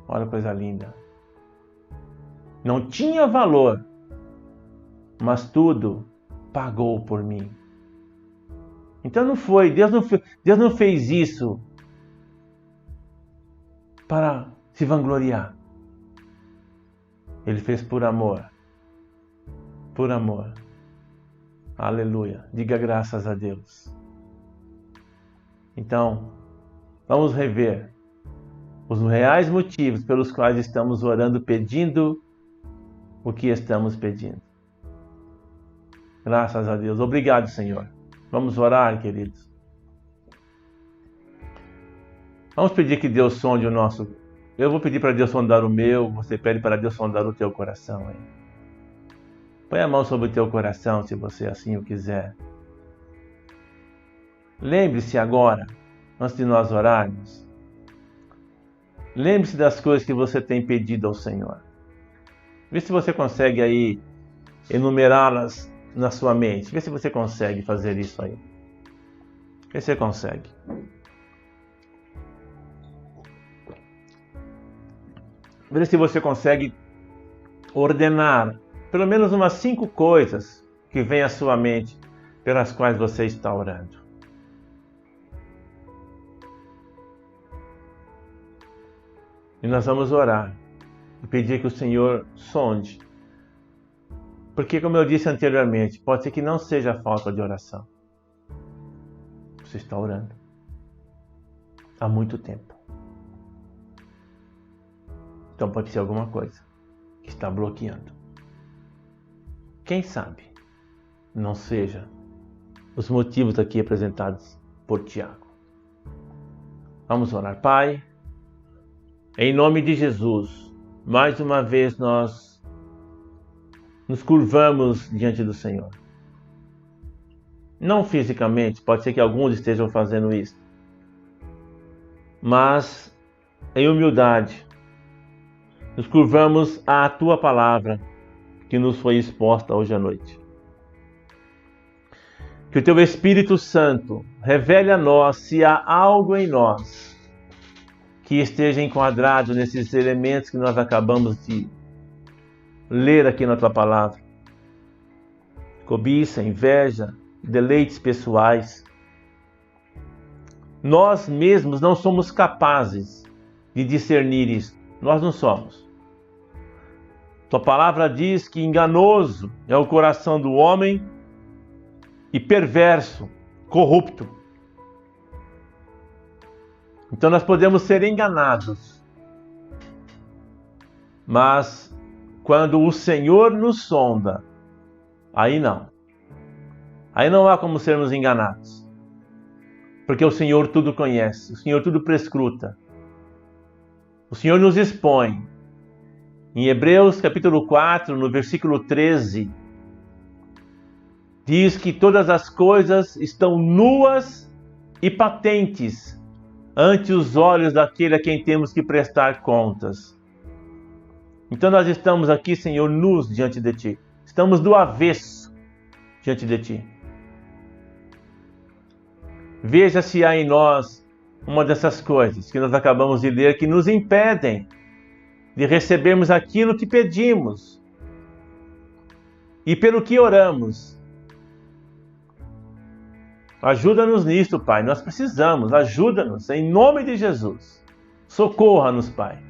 Olha que coisa linda. Não tinha valor, mas tudo pagou por mim. Então não foi, Deus não fez isso para se vangloriar. Ele fez por amor. Por amor. Aleluia. Diga graças a Deus. Então, vamos rever os reais motivos pelos quais estamos orando, pedindo o que estamos pedindo. Graças a Deus. Obrigado, Senhor. Vamos orar, queridos. Vamos pedir que Deus sonde o nosso... Eu vou pedir para Deus sondar o meu, você pede para Deus sondar o teu coração. Hein? Põe a mão sobre o teu coração, se você assim o quiser. Lembre-se agora, antes de nós orarmos, lembre-se das coisas que você tem pedido ao Senhor. Vê se você consegue aí enumerá-las na sua mente. Vê se você consegue fazer isso aí. Vê se você consegue. Vê se você consegue ordenar pelo menos umas 5 coisas que vêm à sua mente pelas quais você está orando. E nós vamos orar e pedir que o Senhor sonde. Porque, como eu disse anteriormente, pode ser que não seja falta de oração. Você está orando há muito tempo. Então pode ser alguma coisa que está bloqueando. Quem sabe não seja os motivos aqui apresentados por Tiago. Vamos orar. Pai, em nome de Jesus, mais uma vez nós nos curvamos diante do Senhor. Não fisicamente, pode ser que alguns estejam fazendo isso, mas em humildade, nos curvamos à Tua Palavra que nos foi exposta hoje à noite. Que o Teu Espírito Santo revele a nós se há algo em nós que esteja enquadrado nesses elementos que nós acabamos de ler aqui na Tua Palavra. Cobiça, inveja, deleites pessoais. Nós mesmos não somos capazes de discernir isso. Nós não somos. Tua Palavra diz que enganoso é o coração do homem e perverso, corrupto. Então nós podemos ser enganados. Mas quando o Senhor nos sonda, aí não. Aí não há como sermos enganados. Porque o Senhor tudo conhece, o Senhor tudo prescruta. O Senhor nos expõe. Em Hebreus capítulo 4, no versículo 13, diz que todas as coisas estão nuas e patentes ante os olhos daquele a quem temos que prestar contas. Então nós estamos aqui, Senhor, nus diante de Ti. Estamos do avesso diante de Ti. Veja se há em nós uma dessas coisas que nós acabamos de ler que nos impedem de recebermos aquilo que pedimos e pelo que oramos. Ajuda-nos nisto, Pai. Nós precisamos. Ajuda-nos, em nome de Jesus. Socorra-nos, Pai.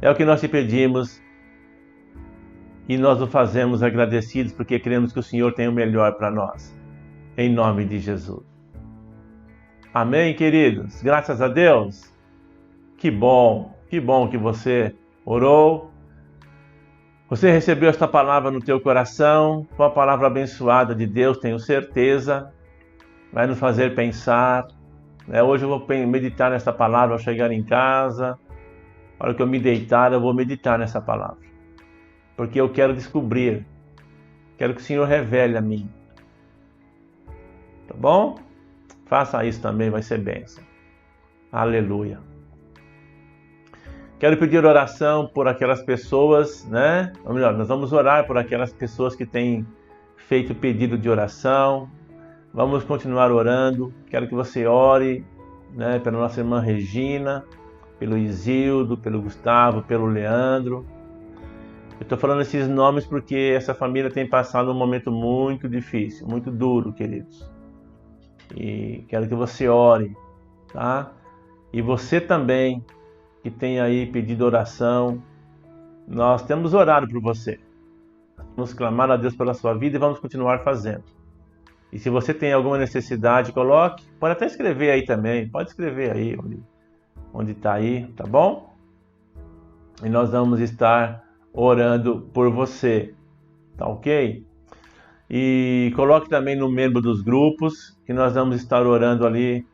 É o que nós te pedimos e nós o fazemos agradecidos porque cremos que o Senhor tem o melhor para nós. Em nome de Jesus. Amém, queridos? Graças a Deus. Que bom que você orou. Você recebeu esta palavra no teu coração. Foi uma palavra abençoada de Deus, tenho certeza. Vai nos fazer pensar. Hoje eu vou meditar nessa palavra ao chegar em casa. Na hora que eu me deitar, eu vou meditar nessa palavra. Porque eu quero descobrir. Quero que o Senhor revele a mim. Tá bom? Faça isso também, vai ser bênção. Aleluia. Quero pedir oração por aquelas pessoas, Ou melhor, nós vamos orar por aquelas pessoas que têm feito pedido de oração. Vamos continuar orando. Quero que você ore, né, pela nossa irmã Regina, pelo Isildo, pelo Gustavo, pelo Leandro. Eu estou falando esses nomes porque essa família tem passado um momento muito difícil, muito duro, queridos. E quero que você ore, tá? E você também, que tem aí pedido oração, nós temos orado por você. Vamos clamar a Deus pela sua vida e vamos continuar fazendo. E se você tem alguma necessidade, coloque. Pode até escrever aí também. Pode escrever aí onde está aí, tá bom? E nós vamos estar orando por você, tá ok? E coloque também no membro dos grupos, que nós vamos estar orando ali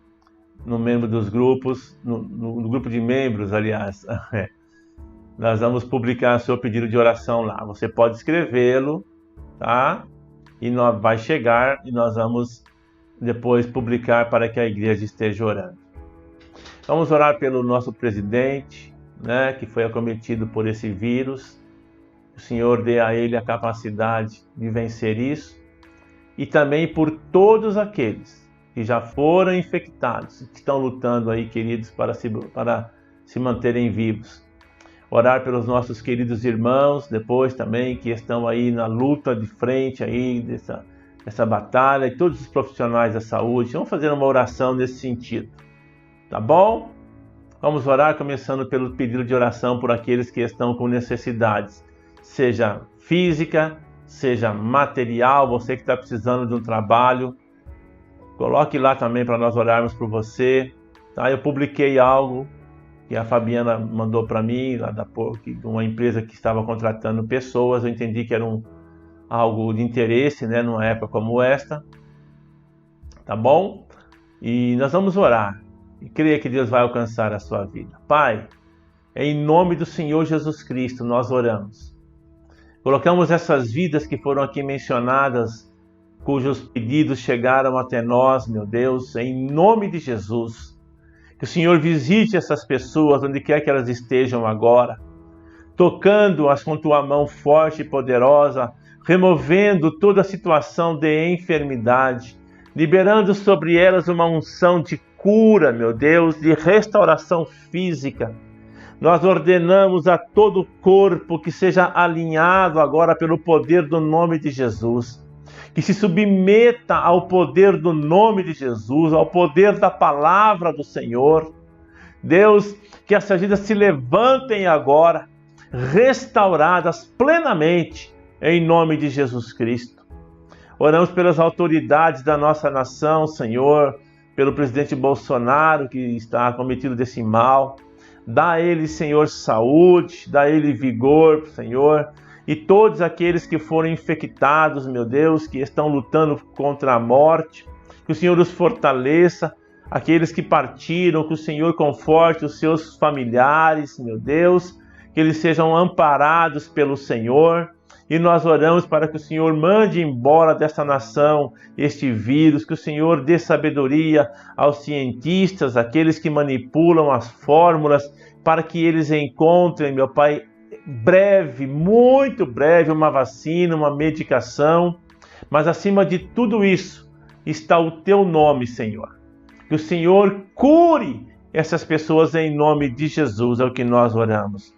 no membro dos grupos, no grupo de membros, aliás. Nós vamos publicar seu pedido de oração lá. Você pode escrevê-lo, tá? E vai chegar e nós vamos depois publicar para que a igreja esteja orando. Vamos orar pelo nosso presidente, né, que foi acometido por esse vírus. O Senhor dê a ele a capacidade de vencer isso. E também por todos aqueles que já foram infectados, que estão lutando aí, queridos, para se manterem vivos. Orar pelos nossos queridos irmãos, depois também, que estão aí na luta de frente aí dessa batalha, e todos os profissionais da saúde. Vamos fazer uma oração nesse sentido, tá bom? Vamos orar começando pelo pedido de oração por aqueles que estão com necessidades, seja física, seja material, você que está precisando de um trabalho, coloque lá também para nós orarmos por você, tá? Eu publiquei algo que a Fabiana mandou para mim, lá de uma empresa que estava contratando pessoas. Eu entendi que era algo de interesse, né, numa época como esta, tá bom? E nós vamos orar e creia que Deus vai alcançar a sua vida. Pai, em nome do Senhor Jesus Cristo, nós oramos. Colocamos essas vidas que foram aqui mencionadas, cujos pedidos chegaram até nós, meu Deus, em nome de Jesus. Que o Senhor visite essas pessoas onde quer que elas estejam agora, tocando-as com tua mão forte e poderosa, removendo toda a situação de enfermidade, liberando sobre elas uma unção de cura, meu Deus, de restauração física. Nós ordenamos a todo o corpo que seja alinhado agora pelo poder do nome de Jesus, que se submeta ao poder do nome de Jesus, ao poder da palavra do Senhor. Deus, que essas vidas se levantem agora, restauradas plenamente, em nome de Jesus Cristo. Oramos pelas autoridades da nossa nação, Senhor, pelo presidente Bolsonaro, que está acometido desse mal. Dá a ele, Senhor, saúde, dá a ele vigor, Senhor, e todos aqueles que foram infectados, meu Deus, que estão lutando contra a morte, que o Senhor os fortaleça, aqueles que partiram, que o Senhor conforte os seus familiares, meu Deus, que eles sejam amparados pelo Senhor, e nós oramos para que o Senhor mande embora desta nação este vírus, que o Senhor dê sabedoria aos cientistas, aqueles que manipulam as fórmulas, para que eles encontrem, meu Pai, breve, muito breve, uma vacina, uma medicação, mas acima de tudo isso está o teu nome, Senhor. Que o Senhor cure essas pessoas em nome de Jesus, é o que nós oramos.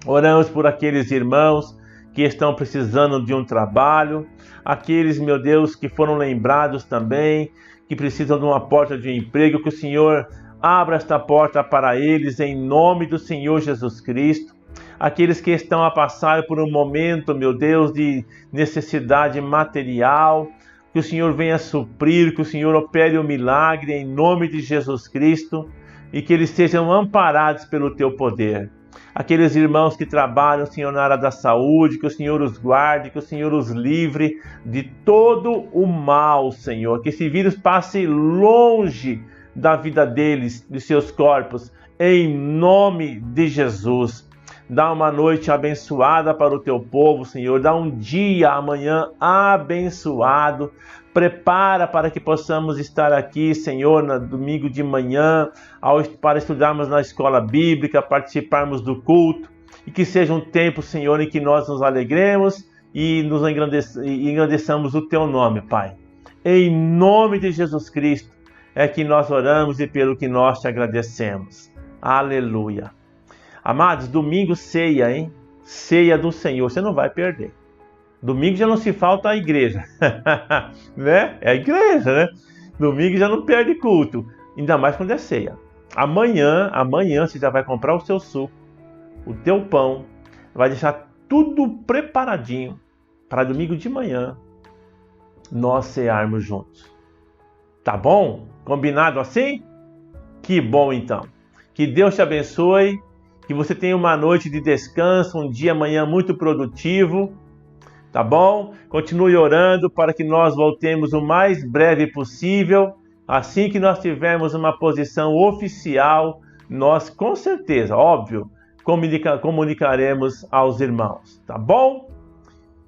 Oramos por aqueles irmãos que estão precisando de um trabalho, aqueles, meu Deus, que foram lembrados também, que precisam de uma porta de emprego, que o Senhor abra esta porta para eles em nome do Senhor Jesus Cristo. Aqueles que estão a passar por um momento, meu Deus, de necessidade material, que o Senhor venha suprir, que o Senhor opere o milagre em nome de Jesus Cristo e que eles sejam amparados pelo teu poder. Aqueles irmãos que trabalham, Senhor, na área da saúde, que o Senhor os guarde, que o Senhor os livre de todo o mal, Senhor. Que esse vírus passe longe da vida deles, de seus corpos, em nome de Jesus. Dá uma noite abençoada para o teu povo, Senhor. Dá um dia amanhã abençoado. Prepara para que possamos estar aqui, Senhor, no domingo de manhã, para estudarmos na escola bíblica, participarmos do culto. E que seja um tempo, Senhor, em que nós nos alegremos e nos engrandeçamos o teu nome, Pai. Em nome de Jesus Cristo é que nós oramos e pelo que nós te agradecemos. Aleluia. Amados, domingo ceia, hein? Ceia do Senhor, você não vai perder. Domingo já não se falta a igreja, né? É a igreja, né? Domingo já não perde culto, ainda mais quando é ceia. Amanhã você já vai comprar o seu suco, o teu pão, vai deixar tudo preparadinho para domingo de manhã nós cearmos juntos. Tá bom? Combinado assim? Que bom então. Que Deus te abençoe, que você tenha uma noite de descanso, um dia amanhã muito produtivo. Tá bom? Continue orando para que nós voltemos o mais breve possível. Assim que nós tivermos uma posição oficial, nós com certeza, óbvio, comunicaremos aos irmãos. Tá bom?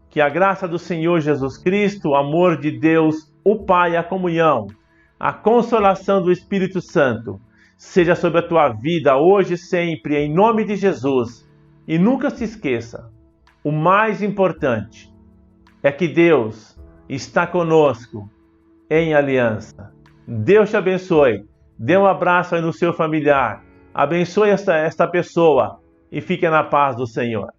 Que a graça do Senhor Jesus Cristo, o amor de Deus, o Pai, a comunhão, a consolação do Espírito Santo, seja sobre a tua vida hoje e sempre, em nome de Jesus. E nunca se esqueça, o mais importante é que Deus está conosco em aliança. Deus te abençoe. Dê um abraço aí no seu familiar. Abençoe esta pessoa e fique na paz do Senhor.